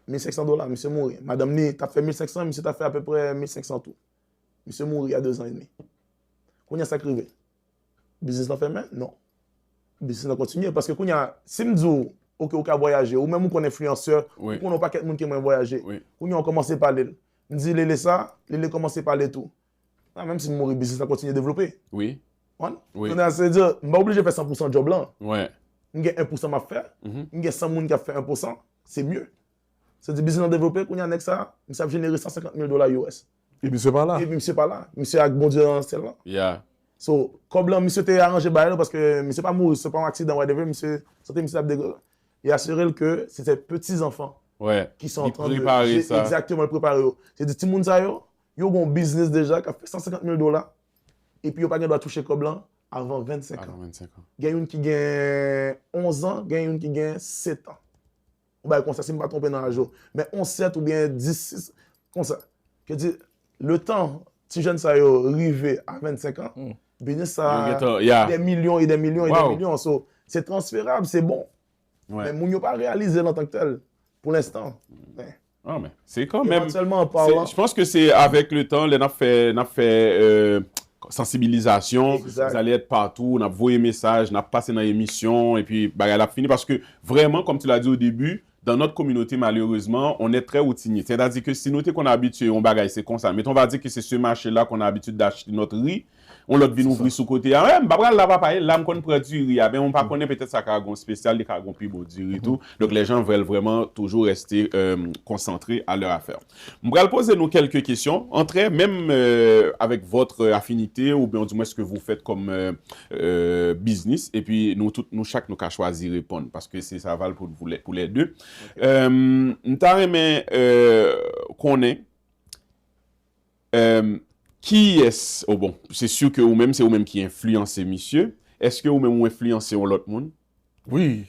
$1,500, monsieur mourit. Madame Ni, tu as fait 1,500, monsieur t'a fait à peu près 1,500 tout. Monsieur mourit il y a 2 ans et demi. Quand il a sacrivé, business n'a fait main? Non. Business n'a continué. Parce que quand il y a, si je dis, OK, on a voyagé, ou même qu'on est influenceur, ou qu'on n'a pas quelqu'un qui aime voyager, quand on a commencé à parler, je dis, les ça, les commencé à parler tout. Ah, même si je mouris, business a continué à développer. Oui. On a à dire, je suis obligé de faire 100% de job là. Ouais. Je gagne 1% à faire. Je gagne 100 personnes qui a fait 1%. C'est mieux. C'est du business développé. Quand il y a un ça, ça va générer $150,000 US. Et puis c'est pas là. Et puis, monsieur pas là. Monsieur a bon Dieu dans ce là. Yeah. So, comme là, monsieur t'a arrangé parce que monsieur pas mort, c'est pas un accident, whatever. Monsieur a dégueulé. Il a assuré que c'est ses petits-enfants qui sont en train de préparer ça. Exactement, préparer. C'est des petits monde ça, ils ont un business déjà qui a fait $150,000. Et puis, ils n'ont pas droit de toucher comme là avant 25 ans. Il y a une qui gagne 11 ans, il y a une qui gagne 7 ans. Bah, comme ça, si je ne me pas trompé dans la jour. Mais 11, 7 ou bien 10, 6, comme ça. Je dis, le temps, si jeune ça arrivé à 25 ans, business ça des millions et des millions et des millions. So, c'est transférable, c'est bon. Mais nous n'avons pas réalisé en tant que tel, pour l'instant. Ah, mais c'est quand même. Je pense que c'est avec le temps, on a fait sensibilisation. Exact. Vous allez être partout, on a envoyé message, on a passé dans l'émission, et puis bah, elle a fini parce que vraiment, comme tu l'as dit au début, dans notre communauté, malheureusement, on est très routinier. C'est-à-dire que si nous qu'on a habitué, on bagaille, c'est comme ça. Mais on va dire que c'est ce marché-là qu'on a l'habitude d'acheter notre riz. On l'a vu ouvrir sous côté. Ah, même, bah, là, pas là, on connaît du riz. Ben, on pas connaît peut-être ça cargon spécial, les cargons plus beau du riz et tout. Donc, les gens veulent vraiment toujours rester concentrés à leur affaire. On va poser nous quelques questions. Entrez, même avec votre affinité, ou bien du moins ce que vous faites comme business. Et puis, nous chaque, nous qu'à choisir répondre. Parce que ça va pour les deux. Nous qu'on est. Qui est-ce? Oh bon, c'est sûr que vous-même, c'est vous-même qui influencez, monsieur. Est-ce que vous-même vous influencez l'autre monde? Oui.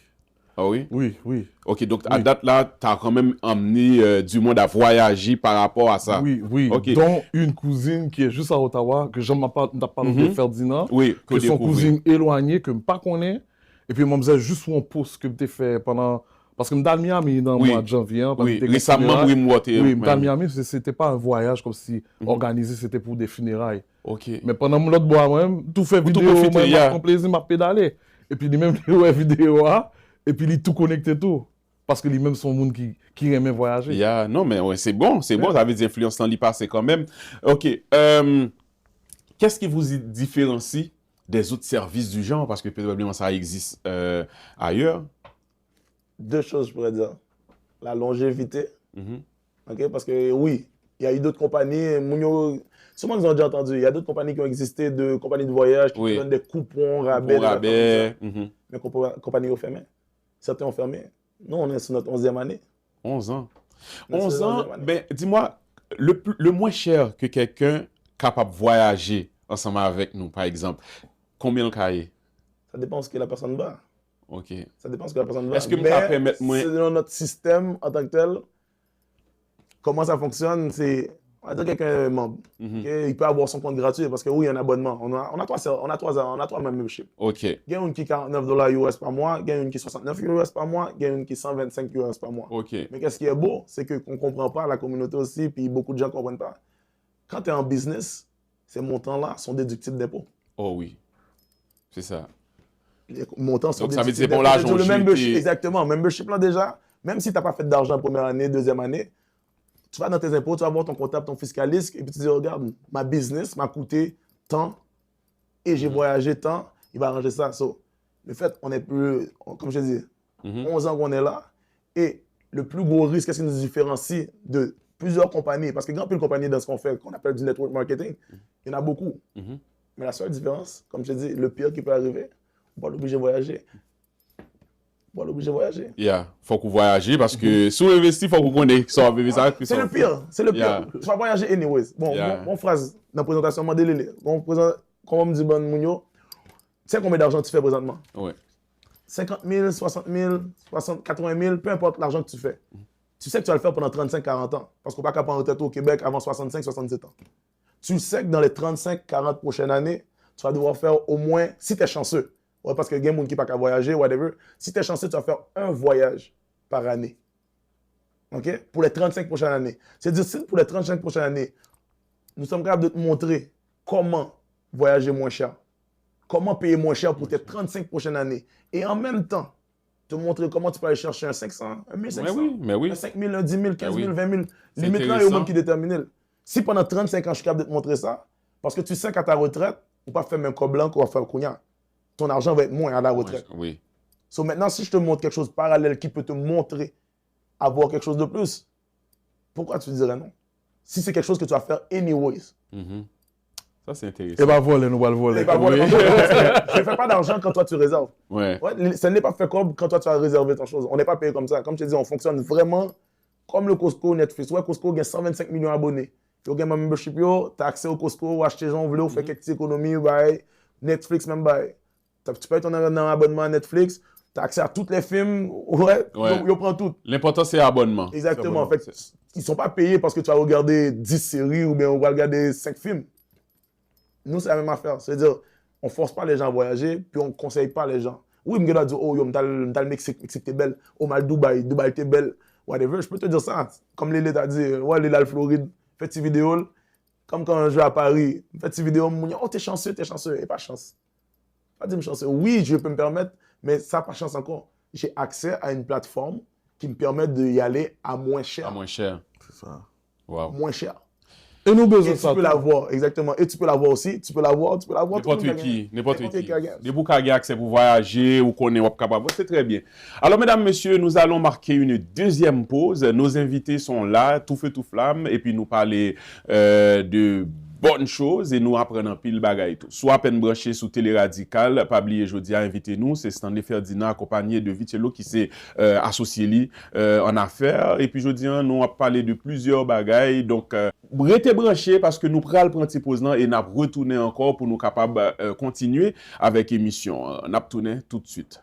Ah oui? Oui. OK, donc à date là, tu as quand même emmené du monde à voyager par rapport à ça. Oui. Okay. Dont une cousine qui est juste à Ottawa, que je ne pas parlé de Ferdinand. Oui, que son cousine éloignée, que je ne pas connais. Et puis, moi, je me disais juste un post que tu as fait pendant. Parce que je suis dans Miami dans le mois de janvier. Oui, récemment, oui, moi, je suis dans Miami, ce n'était pas un voyage comme si organisé, c'était pour des funérailles. OK. Mais pendant l'autre bois, moi, tout fait vidéo, moi, plaisir, m'a pédalé. Et puis, lui-même, il a vidéo, et puis, il tout connecté tout. Parce que lui-même, sont monde qui aimait voyager. Non, mais ouais, c'est bon, ça avait des influences dans l'y passer quand même. OK. Qu'est-ce qui vous différencie des autres services du genre? Parce que probablement ça existe ailleurs. 2 choses, je pourrais dire. La longévité. Okay? Parce que oui, il y a eu d'autres compagnies. Sûrement qu'ils ont déjà entendu. Il y a d'autres compagnies qui ont existé, de compagnies de voyage qui donnent des coupons, rabais. Mais compagnies ont fermé. Certains ont fermé. Nous, on est sur notre 11e année. 11 ans. 11 ans, ben, dis-moi, le moins cher que quelqu'un capable de voyager ensemble avec nous, par exemple, combien le cahier? Ça dépend de ce que la personne va. OK. Ça dépend de ce que la personne va. Est-ce que ça permet c'est dans notre système en tant que tel. Comment ça fonctionne, c'est... On va dire quelqu'un est membre. Okay? Il peut avoir son compte gratuit parce que oui, il y a un abonnement. On a 3 memberships. OK. Il y a une qui est $49 US par mois, il y a une qui est 69 US par mois, il y a une qui est 125 US par mois. OK. Mais qu'est-ce qui est beau, c'est qu'on ne comprend pas, la communauté aussi, puis beaucoup de gens ne comprennent pas. Quand tu es en business, ces montants-là sont déductibles d'impôts. Oh oui, c'est ça. Les montants sont déductibles. Donc ça veut dire bon l'argent. Le membership, exactement. Membership là déjà, même si tu n'as pas fait d'argent première année, deuxième année, tu vas dans tes impôts, tu vas voir ton comptable, ton fiscaliste, et puis tu te dis, regarde, ma business m'a coûté tant, et j'ai voyagé tant, il va arranger ça. So, le fait, on est plus, comme je dis, 11 ans qu'on est là, et le plus gros risque, qu'est-ce qui nous différencie de plusieurs compagnies, parce que quand plus de compagnies dans ce qu'on fait, qu'on appelle du network marketing, il y en a beaucoup. Mais la seule différence, comme je te dis, le pire qui peut arriver, on va l'obliger de voyager. On va l'obliger de voyager. Yeah, faut qu'on voyage parce que si on investit, faut qu'on connaisse ça. C'est le pire, c'est le pire. Yeah. Tu vas voyager anyways. Bon, Yeah. mon phrase dans la présentation, comme on me dit, bon, Mounio, tu sais combien d'argent tu fais présentement? Ouais. 50 000, 60 000, 60, 80 000, peu importe l'argent que tu fais. Tu sais que tu vas le faire pendant 35-40 ans. Parce qu'on ne peut pas prendre en retraite au Québec avant 65-67 ans. Tu sais que dans les 35-40 prochaines années, tu vas devoir faire au moins, si tu es chanceux, ouais, parce que il y a des gens qui ne peuvent pas voyager, whatever, si tu es chanceux, tu vas faire un voyage par année. OK? Pour les 35 prochaines années. C'est-à-dire, si pour les 35 prochaines années, nous sommes capables de te montrer comment voyager moins cher, comment payer moins cher pour tes 35 prochaines années, et en même temps, te montrer comment tu peux aller chercher un 500, un 1500, Mais oui. un 5 000, un 10 000, 15 000, 20 000. C'est Limite là, il y a intéressant. même qui détermine. Si pendant 35 ans, je suis capable de te montrer ça, parce que tu sais qu'à ta retraite, on ne va pas faire même corps blanc qu'on va faire cognac. Ton argent va être moins à la retraite. Oui. So maintenant, si je te montre quelque chose de parallèle qui peut te montrer avoir quelque chose de plus, pourquoi tu dirais non? Si c'est quelque chose que tu vas faire anyways. Ça, c'est intéressant. Et bah voler, nous va le voler. Et bah, voilà, je ne fais pas d'argent quand toi tu réserves. Ouais. Ouais, ce n'est pas fait comme quand toi tu as réservé ton chose. On n'est pas payé comme ça. Comme je te dis, on fonctionne vraiment comme le Costco, Netflix. Ouais, Costco a 125 millions d'abonnés. Tu as un membership, tu as accès au Costco, acheter gens voulez, faire quelques petites économies, bye. Netflix même, bye. Tu peux être en abonnement à Netflix, tu as accès à tous les films, ouais. Ils prennent tout. L'important, c'est l'abonnement. Exactement. En fait, ils ne sont pas payés parce que tu vas regarder 10 séries ou bien on va regarder 5 films. Nous, c'est la même affaire. C'est-à-dire, on ne force pas les gens à voyager, puis on ne conseille pas les gens. Oui, je me dis, oh, yo, je le Mexique, Mexique, t'es belle. Oh, mal Dubaï, Dubaï, t'es belle. Whatever. Je peux te dire ça. Comme Lélé t'a dit, ouais, Lélé, la Floride, fais tes vidéos. Comme quand je vais à Paris, fais tes vidéos, on me dit, oh, t'es chanceux. Et pas chance. Pas dire chanceux. Oui, je peux me permettre, mais ça, pas chance encore. J'ai accès à une plateforme qui me permet d'y aller à moins cher. À moins cher. C'est ça. Wow. Moins cher. Et nous besoin Et de tu ça. peux l'avoir, exactement. Et tu peux l'avoir aussi. Tu peux l'avoir. N'importe qui. qui a gagné. Des boucs à accès pour voyager ou qu'on est capable. C'est très bien. Alors, mesdames, messieurs, nous allons marquer une deuxième pause. Nos invités sont là, tout feu, tout flamme, et puis nous parler de bonnes choses et nous apprenons pile bagaille tout. Soit à peine branché sous Télé Radical, pas oublier jeudi à inviter nous, c'est Stanley Ferdinand accompagné de Vitello qui s'est associé lui en affaires. Et puis jeudi, nous avons parlé de plusieurs bagailles. Donc, restez branchés parce que nous prenons le petit pause là et nous retourner encore pour nous capables continuer avec l'émission. Nous retourner tout de suite.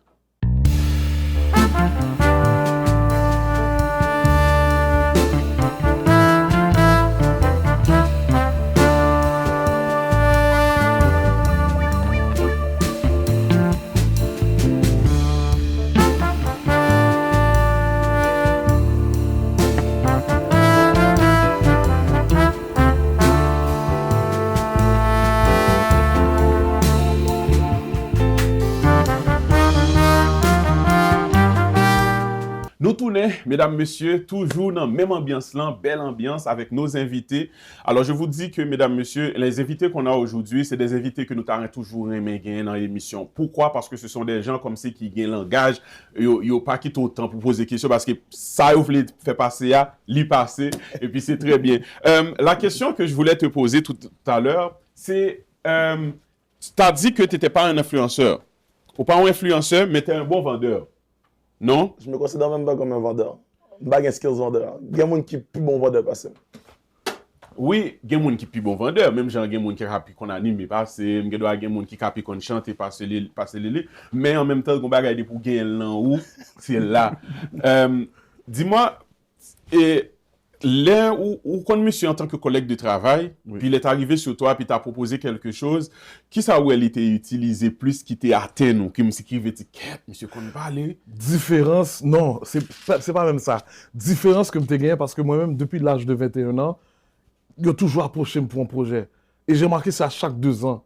Nous tournons, mesdames, messieurs, toujours dans la même ambiance là, belle ambiance avec nos invités. Alors, je vous dis que, mesdames, messieurs, les invités qu'on a aujourd'hui, c'est des invités que nous t'avons toujours aimé gagner dans l'émission. Pourquoi? Parce que ce sont des gens comme ça qui gagnent langage. Ils n'ont pas quitté autant pour poser des questions parce que ça, ils voulaient faire passer à l'y passer. Et puis, c'est très bien. La question que je voulais te poser tout à l'heure, c'est, tu as dit que tu n'étais pas un influenceur. Ou pas un influenceur, mais tu es un bon vendeur. Non? Je me considère même pas comme un vendeur. Je ne suis pas un skills vendeur. Il y a des gens qui sont plus bons vendeurs que ça. Oui, il y a des gens qui sont plus bons vendeurs. Même genre, il y a des gens qui sont qu'on anime, passer, il y a des gens qui sont qu'on chante, passer les. Mais en même temps, on va regarder pour gagner l'an où c'est là. Dis-moi, et l'un où quand monsieur en tant que collègue de travail, Oui. puis il est arrivé sur toi, puis t'a proposé quelque chose, qui ça où elle était utilisé plus, qui t'est atteint ou qui me s'écrivait, monsieur, qu'on va aller? Différence, non, c'est pas même ça. Différence que je gagné parce que moi-même, depuis l'âge de 21 ans, il a toujours approché pour un projet. Et j'ai remarqué ça chaque 2 ans.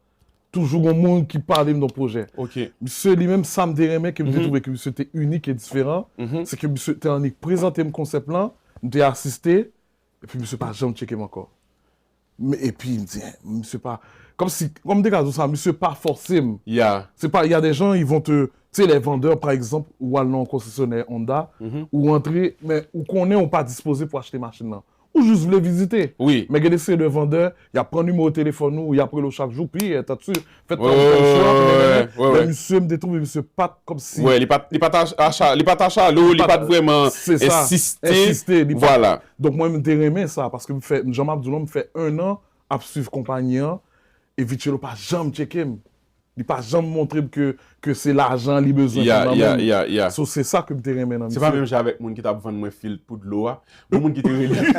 Toujours un monde qui parlait de mon projet. OK. Monsieur lui-même, ça me déraimait que je trouvais que monsieur était unique et différent. Mhm. C'est que monsieur était en présenté mon concept là, j'ai assisté, et puis monsieur pas jamais checké encore. Et puis il me dit, monsieur pas. Comme des gars, ça, monsieur pas forcé. Yeah. C'est pas, il y a des gens, ils vont te. Tu sais, les vendeurs, par exemple, ou aller en concessionnaire Honda, ou entrer, mais ou qu'on est, on pas disposé pour acheter machine là. ou juste voulez visiter. Oui. Mais il y a des séries de vendeurs, il y a pris un numéro de téléphone ou il y a pris le chaque jour, puis t'as dessus, faites Ouais, ouais. monsieur me détrouve, monsieur pas comme si. Ouais, il pas à l'eau, il pas vraiment C'est ça. insister. Voilà. Donc moi, je me aimé ça, parce que Jean-Marc Abdoulon me fait 1 an à suivre compagnie, et Vitchelo pas jamais checké. Il pas jamais montré que c'est l'argent, il besoin. Yeah. So, c'est ça que je me aimé. C'est pas même j'ai avec moun qui t'a vendu moi fil pour de l'eau, ou moun qui te relève.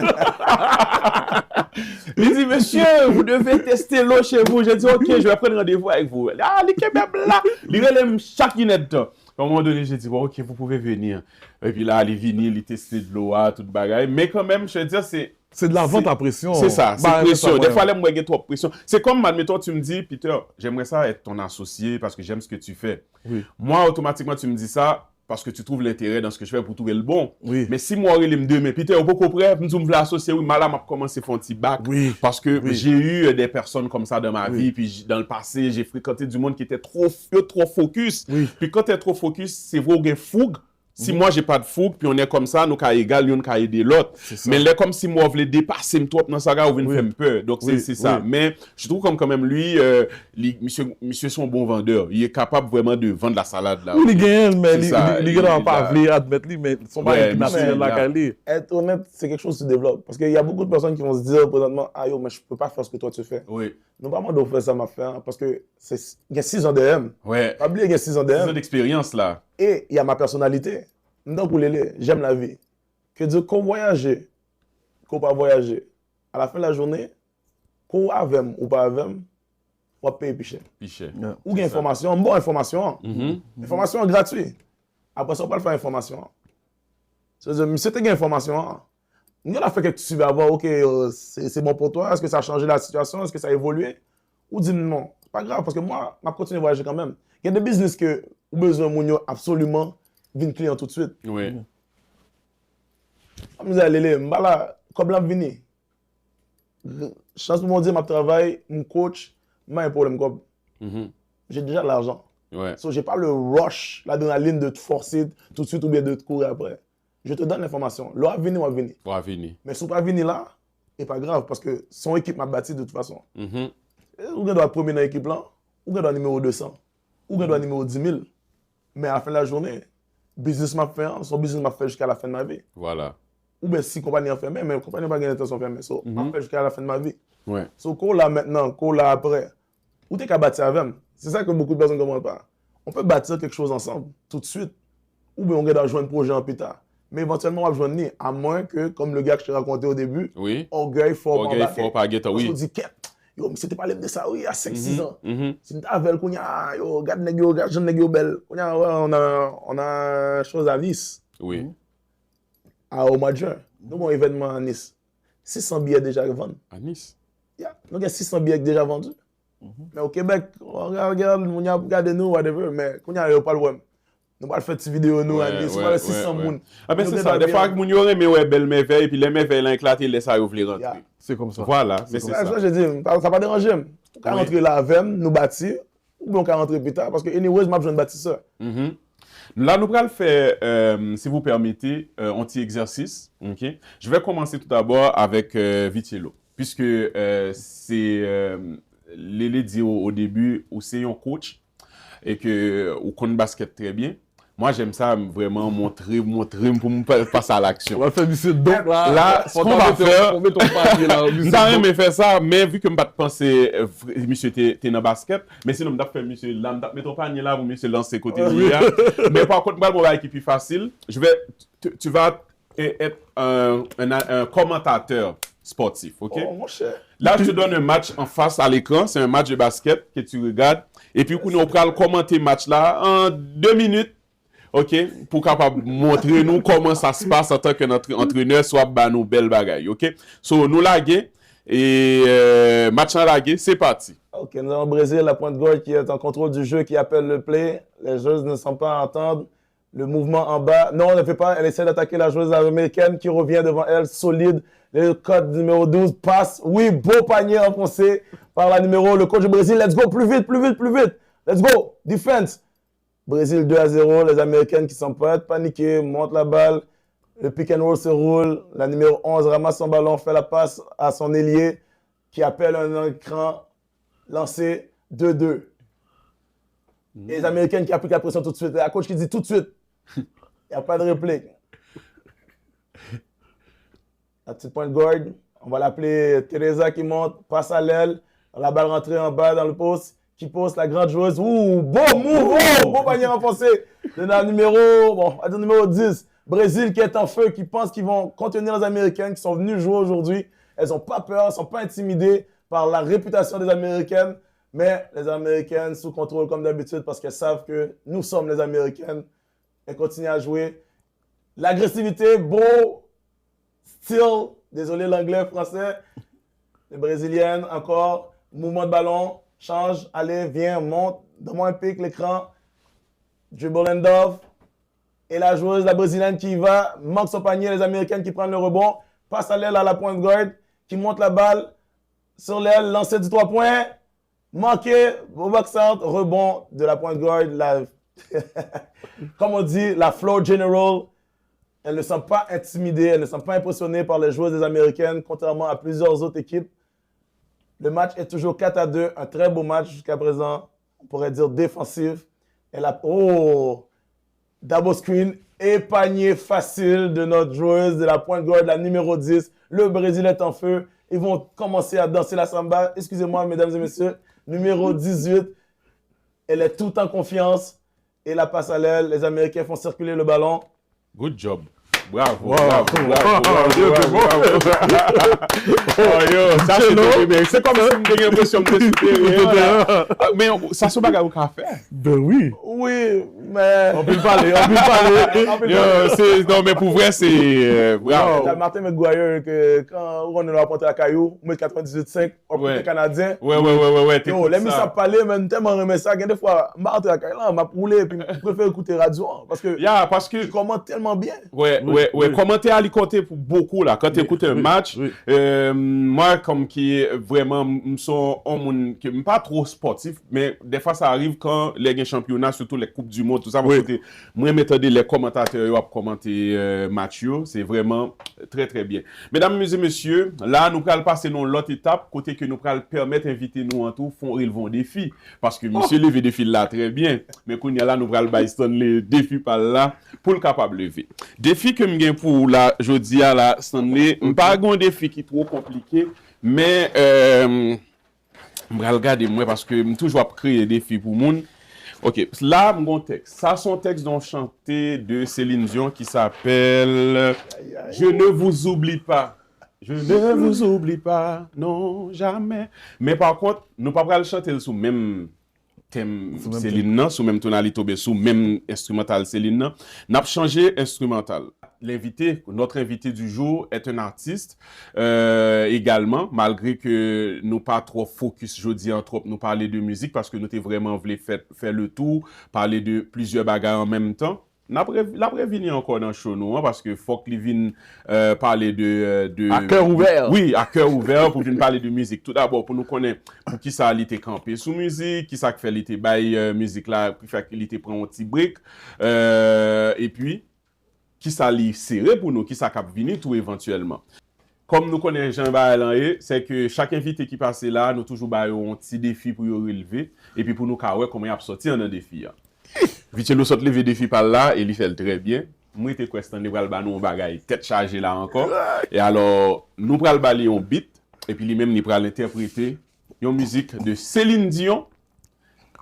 Il dit, monsieur, vous devez tester l'eau chez vous. J'ai dit, ok, je vais prendre rendez-vous avec vous. Ah, il est même là. Il relève chaque minute. À un moment donné, j'ai dit, bon, ok, vous pouvez venir. Et puis là, il est venu, il testait de l'eau, toute bagaille. Mais quand même, je veux dire, c'est de la vente à pression. C'est ça, c'est pression. Des fois, moi, j'ai trop de pression. C'est comme, admettons, tu me dis, Peter, j'aimerais ça être ton associé parce que j'aime ce que tu fais. Oui. Moi, automatiquement, tu me dis ça parce que tu trouves l'intérêt dans ce que je fais pour trouver le bon. Oui. Mais si moi, il me dit, mais Peter, au beaucoup près, nous me associer, oui, mais là, m'a commencé à faire un petit bac. Oui. Parce que j'ai eu des personnes comme ça dans ma vie. Puis dans le passé, j'ai fréquenté du monde qui était trop focus. Oui. Puis quand tu es trop focus, c'est vrai qu'il y a fougue. Si moi, j'ai pas de fougue, puis on est comme ça, nous sommes égal, nous sommes aider l'autre. Mais là, comme si moi, je voulais dépasser me trop dans ça, ou venir faire peur. Donc, c'est ça. Mais je trouve comme quand même lui, monsieur son bon vendeur. Il est capable vraiment de vendre la salade là. Oui, il gagne, mais il n'a pas voulu admettre lui, mais son pas naturel là qu'elle. Être honnête, c'est quelque chose qui se développe. Parce qu'il y a beaucoup de personnes qui vont se dire présentement, ah yo, mais je peux pas faire ce que toi tu fais. Oui. Non, pas moi de faire ça, m'a fait, parce que il y a 6 ans de M. Ouais. Pas oublier qu'il y a 6 ans de M. 6 ans d'expérience là. Et il y a ma personnalité. Donc, pour j'aime la vie. Que dire qu'on voyage, qu'on pas voyager. À la fin de la journée, qu'on avec ou pas avec, on va payer plus cher. Yeah. Ou une information, bonne information. Information gratuite. Après ça, on va faire information. C'est-à-dire, monsieur, tu as une information. Nous, on a fait quelques suivis avant, ok, c'est bon pour toi, est-ce que ça a changé la situation, est-ce que ça a évolué? Ou dis non, c'est pas grave, parce que moi, je continue à voyager quand même. Il y a des business que vous avez besoin absolument de client tout de suite. Oui. Je me dis, comme là, vini. Chance pour moi dire, je travaille, mon coach, je un problème. J'ai déjà l'argent. Ouais. So, je n'ai pas le rush, l'adrénaline de te forcer tout de suite ou bien de te courir après. Je te donne l'information. Là, venir ou venir. Pour venir. Mais si tu pas venir là, c'est pas grave parce que son équipe m'a bâti de toute façon. Ou doit premier dans l'équipe là, ou doit numéro 200, ou doit numéro 10 000. Mais à la fin de la journée, business m'a fait, son business m'a fait jusqu'à la fin de ma vie. Voilà. Ou bien si compagnie a fermé, mais la compagnie n'a pas gagné l'intention de fermer. So, m'a fait jusqu'à la fin de ma vie. Ouais. So, qu'on l'a maintenant, qu'on l'a après, où t'es qu'à bâtir avec. C'est ça que beaucoup de personnes ne comprennent pas. On peut bâtir quelque chose ensemble, tout de suite. Ou bien on doit jouer un projet en plus tard. Mais éventuellement, on va jouer ni, à moins que, comme le gars que je t'ai raconté au début, orgueil fort pas guetter, oui. On se dit, yo, mais c'était pas l'aime de ça, oui, à 5-6 ans. Si tu avais qu'on y a, yo, regarde négio, regarde jeune négio belle. On a chose à Nice. Oui. Au mois de juin. Nous avons un événement à Nice. 600 billets déjà vendus. À Nice? Yeah. Donc, il y a 600 billets déjà vendus. Mais au Québec, on regarde, on a regardé nous, whatever, mais on a pas le web. Nous allons faire des vidéos, nous, à Nice, on a 600 personnes. Ah ben c'est ça, des fois, nous avons aimé ouais belle merveille, puis les merveilles l'ont éclaté, les ça ouvrir rentrer. C'est comme ça. Voilà, mais c'est ça. Ça, je dis, ça va pas déranger. On peut rentrer là avec nous bâtir, ou bien on peut rentrer plus tard, parce que, anyways, je suis bâtisseur. Là, nous allons faire, si vous permettez, un petit exercice. Okay? Je vais commencer tout d'abord avec Vitchelo, puisque c'est, Lélé dit au début, où c'est un coach, et que vous connaissez basket très bien. Moi, j'aime ça vraiment montrer pour me passer à l'action. On va faire monsieur donc là, ce qu'on va faire, on met ton papier là. Nous allons faire ça, mais vu que je ne penser monsieur t'es dans basket, mais sinon je vais faire monsieur là, je ton panier là pour monsieur lancer côté de mais par contre, moi, je vais plus facile. Tu vas être un commentateur sportif, ok? Oh, mon cher. Là, je te donne un match en face à l'écran, c'est un match de basket que tu regardes, et puis on va commenter le match là en 2 minutes. OK, pour capable montrer nous comment ça se passe en tant que notre entraîneur soit bah nous belle bagaille, OK? So nous laguer et match en laguer, c'est parti. OK, nous avons Brésil, la pointe gauche qui est en contrôle du jeu, qui appelle le play. Les joueuses ne sont pas à entendre. Le mouvement en bas. Non, on ne fait pas. Elle essaie d'attaquer la joueuse américaine qui revient devant elle, solide. Le code numéro 12 passe. Oui, beau panier enfoncé par la numéro, le coach du Brésil. Let's go, plus vite, plus vite, plus vite. Let's go, defense. Brésil 2-0, les Américaines qui sont prêtes, paniquées, montent la balle. Le pick and roll se roule. La numéro 11 ramasse son ballon, fait la passe à son ailier qui appelle un écran lancé 2-2. Et les Américains qui appliquent la pression tout de suite. La coach qui dit tout de suite. Il n'y a pas de réplique. La petite point guard, on va l'appeler Teresa qui monte, passe à l'aile. La balle rentrée en bas dans le poste. Qui poste la grande joueuse. Ouh, beau move, beau panier renforcé. De la numéro 10. Brésil qui est en feu, qui pense qu'ils vont contenir les Américaines qui sont venues jouer aujourd'hui. Elles n'ont pas peur, elles ne sont pas intimidées par la réputation des Américaines. Mais les Américaines sous contrôle comme d'habitude parce qu'elles savent que nous sommes les Américaines. Elles continuent à jouer. L'agressivité, beau style. Désolé l'anglais, français. Les Brésiliennes encore. Mouvement de ballon. Change, allez, viens, monte. Donne-moi un pic, l'écran. Dribble and off. Et la joueuse, la Brésilienne qui y va, manque son panier, les Américaines qui prennent le rebond, passe à l'aile à la point guard, qui monte la balle sur l'aile, lancer du 3 points, manqué, au box out, rebond de la point guard. Comme on dit, la floor general, elles ne sont pas intimidées, elles ne sont pas impressionnées par les joueuses des Américaines, contrairement à plusieurs autres équipes. Le match est toujours 4-2, un très beau match jusqu'à présent, on pourrait dire défensif. Double screen et panier facile de notre joueuse de la point guard, la numéro 10. Le Brésil est en feu. Ils vont commencer à danser la samba. Excusez-moi, mesdames et messieurs. Numéro 18. Elle est tout en confiance. Et la passe à l'aile. Les Américains font circuler le ballon. Good job. Bravo, Wow. Ça c'est bien. C'est comme si j'ai l'impression de supérieur. Mais ça se bagarre au café. Ben oui. Oui, mais... On peut parler. Non, mais pour vrai, c'est... bravo. T'as Martin McGuire que quand on a apporté la caillou, on met 98.5, on peut être Canadien. Ouais. Yo, les mis ça parler, mais tellement remet ça. Des fois, Martin la caillou, m'a roulé et puis je préfère écouter radio. Parce que tu commentes tellement bien. Ouais. Commenter à compter pour beaucoup là. Quand tu écoutes un match, moi comme qui est vraiment sont homme qui pas trop sportif, mais des fois ça arrive quand les championnats, surtout les coupes du monde, tout ça. Moi m'étendais les commentateurs à commenter match, c'est vraiment très très bien. Mesdames et messieurs, là nous allons passer dans l'autre étape côté que nous allons permettre d'inviter nous en tout font ils vont défi parce que monsieur lever défi là très bien, mais qu'on y a là nous allons baisser les défis par là pour le capable lever. Défi que me pour la jodi à la Stanley, pas un défi qui est trop compliqué, mais je vais regarder moi parce que je toujours créer des défis pour moun. OK, là mon texte. Ça son texte d'un chanté de Céline Dion qui s'appelle Je ne vous oublie pas. Je ne vous oublie pas, non, jamais. Mais par contre, nous pas le chanter sous même thème Céline nan, sous même tonalité, sous même instrumental Céline nan. N'a pas changé instrumental. Notre invité du jour est un artiste également, malgré que nous pas trop focus jeudi en trop nous parler de musique parce que nous t'ai vraiment voulu faire le tour, parler de plusieurs bagages en même temps. La prévenu encore dans le show nous, parce que faut que vienne parler de à cœur ouvert. Oui, à cœur ouvert pour venir parler de musique. Tout d'abord pour nous connaître pour qui ça était campé sous musique, qui ça fait l'été bail musique là, pour faire qu'il était prend un petit break et puis qui ça li serré pour nous, qui ça cap venir tout éventuellement. Comme nous connaissons Jean Balan, c'est que chaque invité qui passe là, nous toujours bail un petit défi pour y relever et puis pour nous voir comment il a sorti un défi. Vite nous sort lever défi par là et il fait très bien. Moi j'étais question de pral ba nous bagaille tête chargée là encore. Et alors nous pral bali un beat et puis lui même il pral interpréter une musique de Céline Dion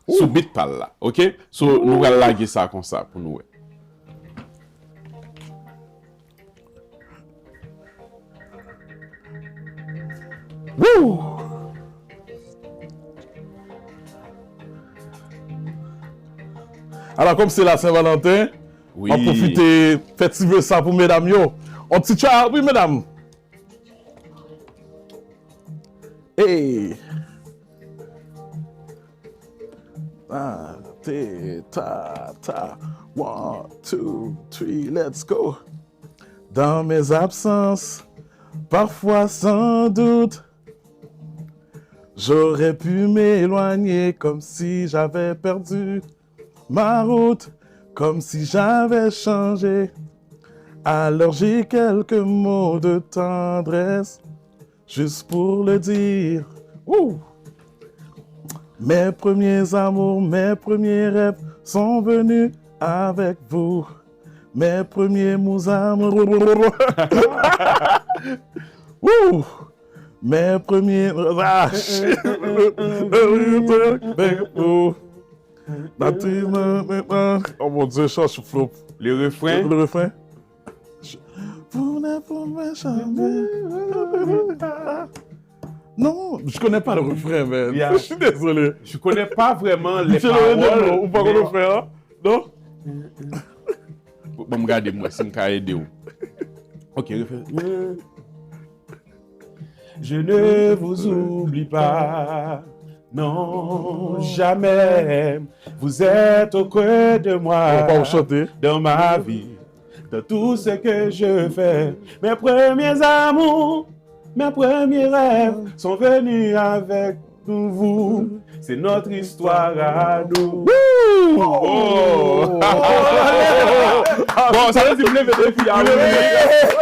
sous beat par là. OK? So nous pral laguer ça comme ça pour nous. Wouh! Alors, comme c'est la Saint-Valentin, Oui. on profite, faites ça pour mesdames. Yo. On petit chat, oui, mesdames. Hey! Ah, ta. 1, 2, 3, let's go. Dans mes absences, parfois sans doute, j'aurais pu m'éloigner comme si j'avais perdu ma route, comme si j'avais changé Alors j'ai quelques mots de tendresse, juste pour le dire. Ouh. Mes premiers amours, mes premiers rêves sont venus avec vous. Mes premiers mots amoureux. Ouh. Mes premiers. Ah, shit. Oh mon Dieu, je cherche flop. Le refrain. Le refrain. Vous ne pouvez jamais. Non, je connais pas le refrain, man. Yeah. Je suis désolé. Je connais pas vraiment les Tu le paroles. ou pas le refrain, hein? Non? Bon, regardez-moi, si je peux aider. Ok, refrain. Je ne vous oublie pas, non, jamais. Vous êtes au creux de On moi, va pas vous chanter. dans ma vie, dans tout ce que je fais. Mes premiers amours, mes premiers rêves sont venus avec vous. C'est notre histoire à nous. Oh! Bon, ça veut dire que je vais des filles à rouler.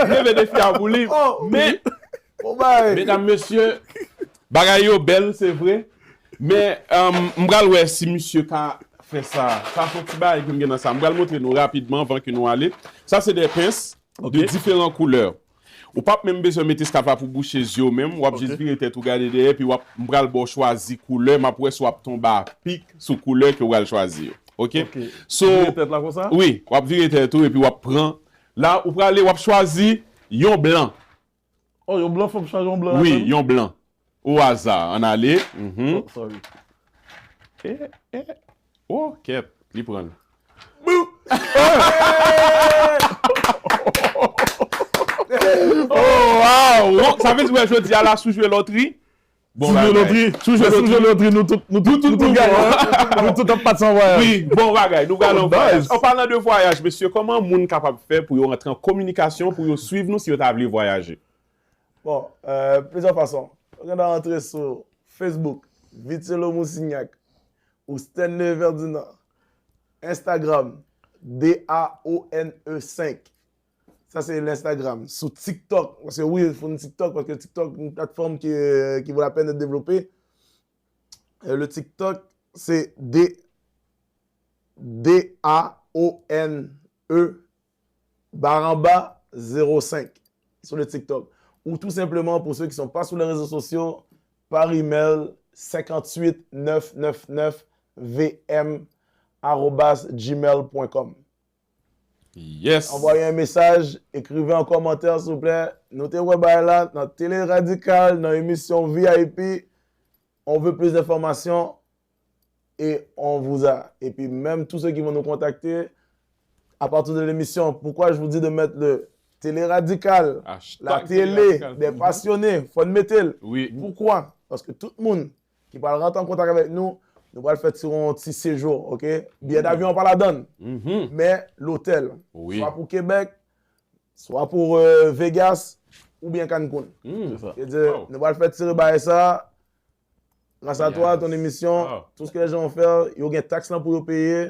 Je vais des filles à rouler. Mais, Oh bye! mesdames, messieurs, bagay yo belle, c'est vrai. Mais, m'bral ouais, si monsieur ka fait ça, ça fait un petit bail que m'gen dans ça. M'bral montrer nous rapidement avant que nous aller. Ça, c'est des pinces de différentes couleurs. Ou pas même besoin de mettre ce pour boucher les yeux même, ou juste virer tête ou garder derrière, puis ou m'bral bon choisir couleur, mais après soit tomber à pic sur couleur que ou va choisir. OK? So, Virer tête là comme ça? oui, ou virer tête tout et puis ou prend là ou aller ou choisir yon blanc. Oh, yon blanc, faut que je change yon blanc. Oui, yon blanc. Au hasard, on allait. Oh, sorry. Oh, kep, li prend. Oh, wow! Ça veut dire que je dis à la sous-jouer loterie? Bon, loterie. Sous-jouer loterie, nous tout gagnons. Nous tout pas de sans voyage. Oui, bon bagay, nous allons Nice. voyage. En parlant de voyage, monsieur, comment moun capable de faire pour yon rentrer en communication, pour yon suivre nous si yon t'a voulu voyager? Bon, plusieurs façons. On va rentrer sur Facebook, Vitelo Moussignac, ou Stanley Verdina, Instagram, DAONE5. Ça, c'est l'Instagram. Sur TikTok, parce que oui, il faut une TikTok, parce que TikTok est une plateforme qui vaut la peine de développer. Le TikTok, c'est DAONE baramba 05 sur le TikTok. Ou tout simplement, pour ceux qui ne sont pas sur les réseaux sociaux, par email 58999vm@gmail.com. Yes. Envoyez un message, écrivez un commentaire, s'il vous plaît. Notez web là, dans Télé Radical, dans l'émission VIP. On veut plus d'informations et on vous a. Et puis, même tous ceux qui vont nous contacter à partir de l'émission, pourquoi je vous dis de mettre le Télé Radical, Hashtag la Télé télé Radical. des passionnés, faut le mettre. Oui. Pourquoi? Parce que tout le monde qui va rentrer en contact avec nous, nous allons le faire sur un petit séjour, ok? Billet d'avion, on pas la donne. Mais l'hôtel, Oui. soit pour Québec, soit pour Vegas, ou bien Cancun. C'est ça. C'est-à-dire, nous allons le faire tirer par ça. Grâce à toi, ton émission, Wow. tout ce que les gens vont faire, il y a des taxes là pour les payer.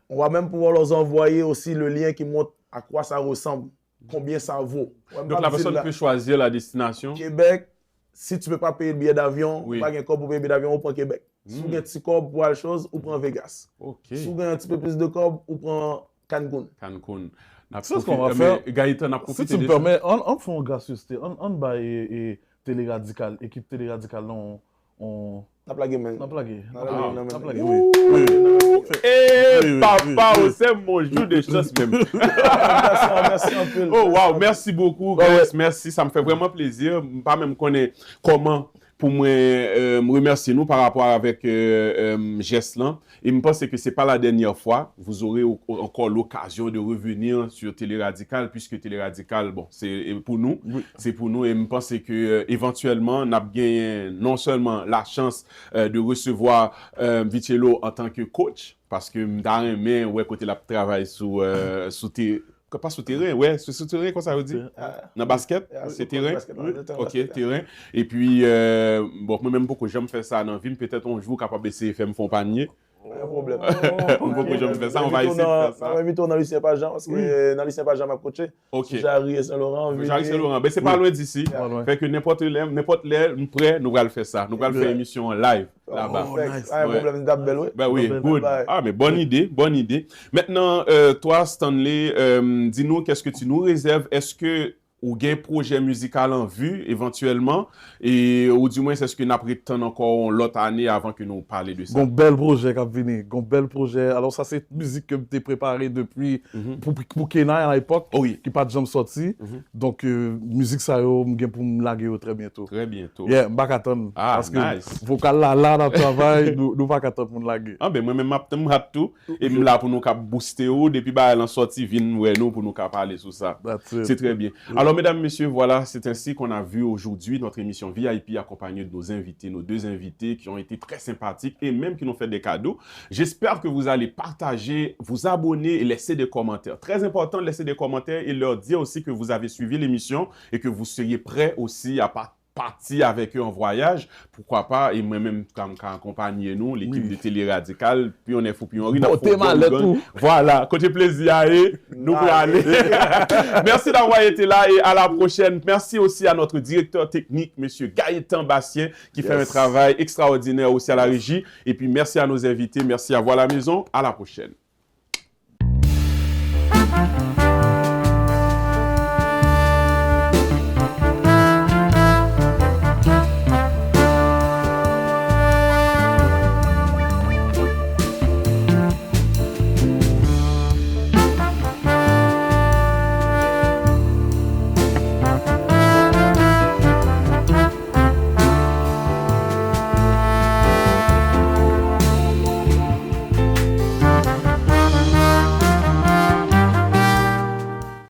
On va même pouvoir leur envoyer aussi le lien qui montre à quoi ça ressemble, combien ça vaut. Donc la personne peut choisir la destination. Québec, si tu ne peux pas payer le billet d'avion, Oui. pas un corps pour payer le billet d'avion, on prend Québec. Si tu as un petit corps pour la chose, on prend Vegas. Ok. Si tu as un petit peu plus de corps, on prend Cancun. Cancun. C'est ce qu'on va faire. Gaëtan a Si profité tu me de ça. permets, on fait une gracieuseté. On va et Télé Radical, équipe Télé Radical, on T'as plagué, man. a plagué. Ah, On non, a mais- plagué, Ouh. oui. Eh, Oui, papa, oui. c'est mon jour de chance même. Merci un peu. Oh, wow, merci beaucoup, guys. Merci, ça me fait vraiment plaisir. Pas même connaître comment pour moi me remercier nous par rapport avec Geslan. Et je pense que c'est pas la dernière fois. Vous aurez encore l'occasion de revenir sur Télé Radical, puisque Télé Radical, bon, c'est pour nous. Oui. C'est pour nous. Et je pense que éventuellement, on a gagné non seulement la chance de recevoir Vitelo en tant que coach, parce que dans aimé ouais côté la travail sous pas sous terrain, ouais, sous terrain, quoi ça veut dire? Dans basket, c'est terrain? Ok, terrain. Et puis, bon, moi-même, beaucoup, j'aime faire ça dans la ville. Peut-être un jour, capable de faire mon panier. Pas de problème. On peut que je me fais ça, on va essayer de faire ça. On va inviter dans Lucien Pajan, parce que dans Lucien Pajan m'a coaché. Ok. Jarry et Saint-Laurent. Jarry Saint-Laurent, ben c'est pas loin d'ici. loin. Fait que n'importe l'air, nous prêts, nous allons le faire ça. Nous allons faire une émission live là-bas. nice. Pas de problème, d'Abel, oui. Ben oui, good. Ah, mais bonne idée, bonne idée. Maintenant, toi, Stanley, dis-nous, qu'est-ce que tu nous réserves? Est-ce que ou gain projet musical en vue éventuellement ou du moins est-ce que nous prétendons encore l'autre année avant que nous parlions de ça? Gon bel projet qui a venu, gon bel projet. Alors ça c'est musique que j'ai préparé depuis pour Kenai à l'époque, Oui. qui pas de jamais sorti. Donc musique ça yo m'gain pour me laguer très bientôt. Très bientôt. Yeah, m'pa attendre parce que nice. vocal là dans le travail, nous pas attendre pour me laguer. Ah ben moi-même m'a tout et même là pour nous cap booster ou depuis bah elle en sorti vinn ouais nous pour nous cap parler sur ça. C'est très bien. Alors mesdames, messieurs, voilà, c'est ainsi qu'on a vu aujourd'hui notre émission VIP accompagnée de nos invités, nos deux invités qui ont été très sympathiques et même qui nous ont fait des cadeaux. J'espère que vous allez partager, vous abonner et laisser des commentaires. Très important de laisser des commentaires et leur dire aussi que vous avez suivi l'émission et que vous seriez prêts aussi à partir avec eux en voyage, pourquoi pas, et moi-même, comme accompagner nous, l'équipe de Télé Radical, puis on est fou, puis on rit. Voilà, côté plaisir, et nous pour aller. Merci d'avoir été là et à la prochaine. Merci aussi à notre directeur technique, monsieur Gaëtan Bastien, qui fait un travail extraordinaire aussi à la régie. Et puis merci à nos invités, merci à Voir la Maison. À la prochaine.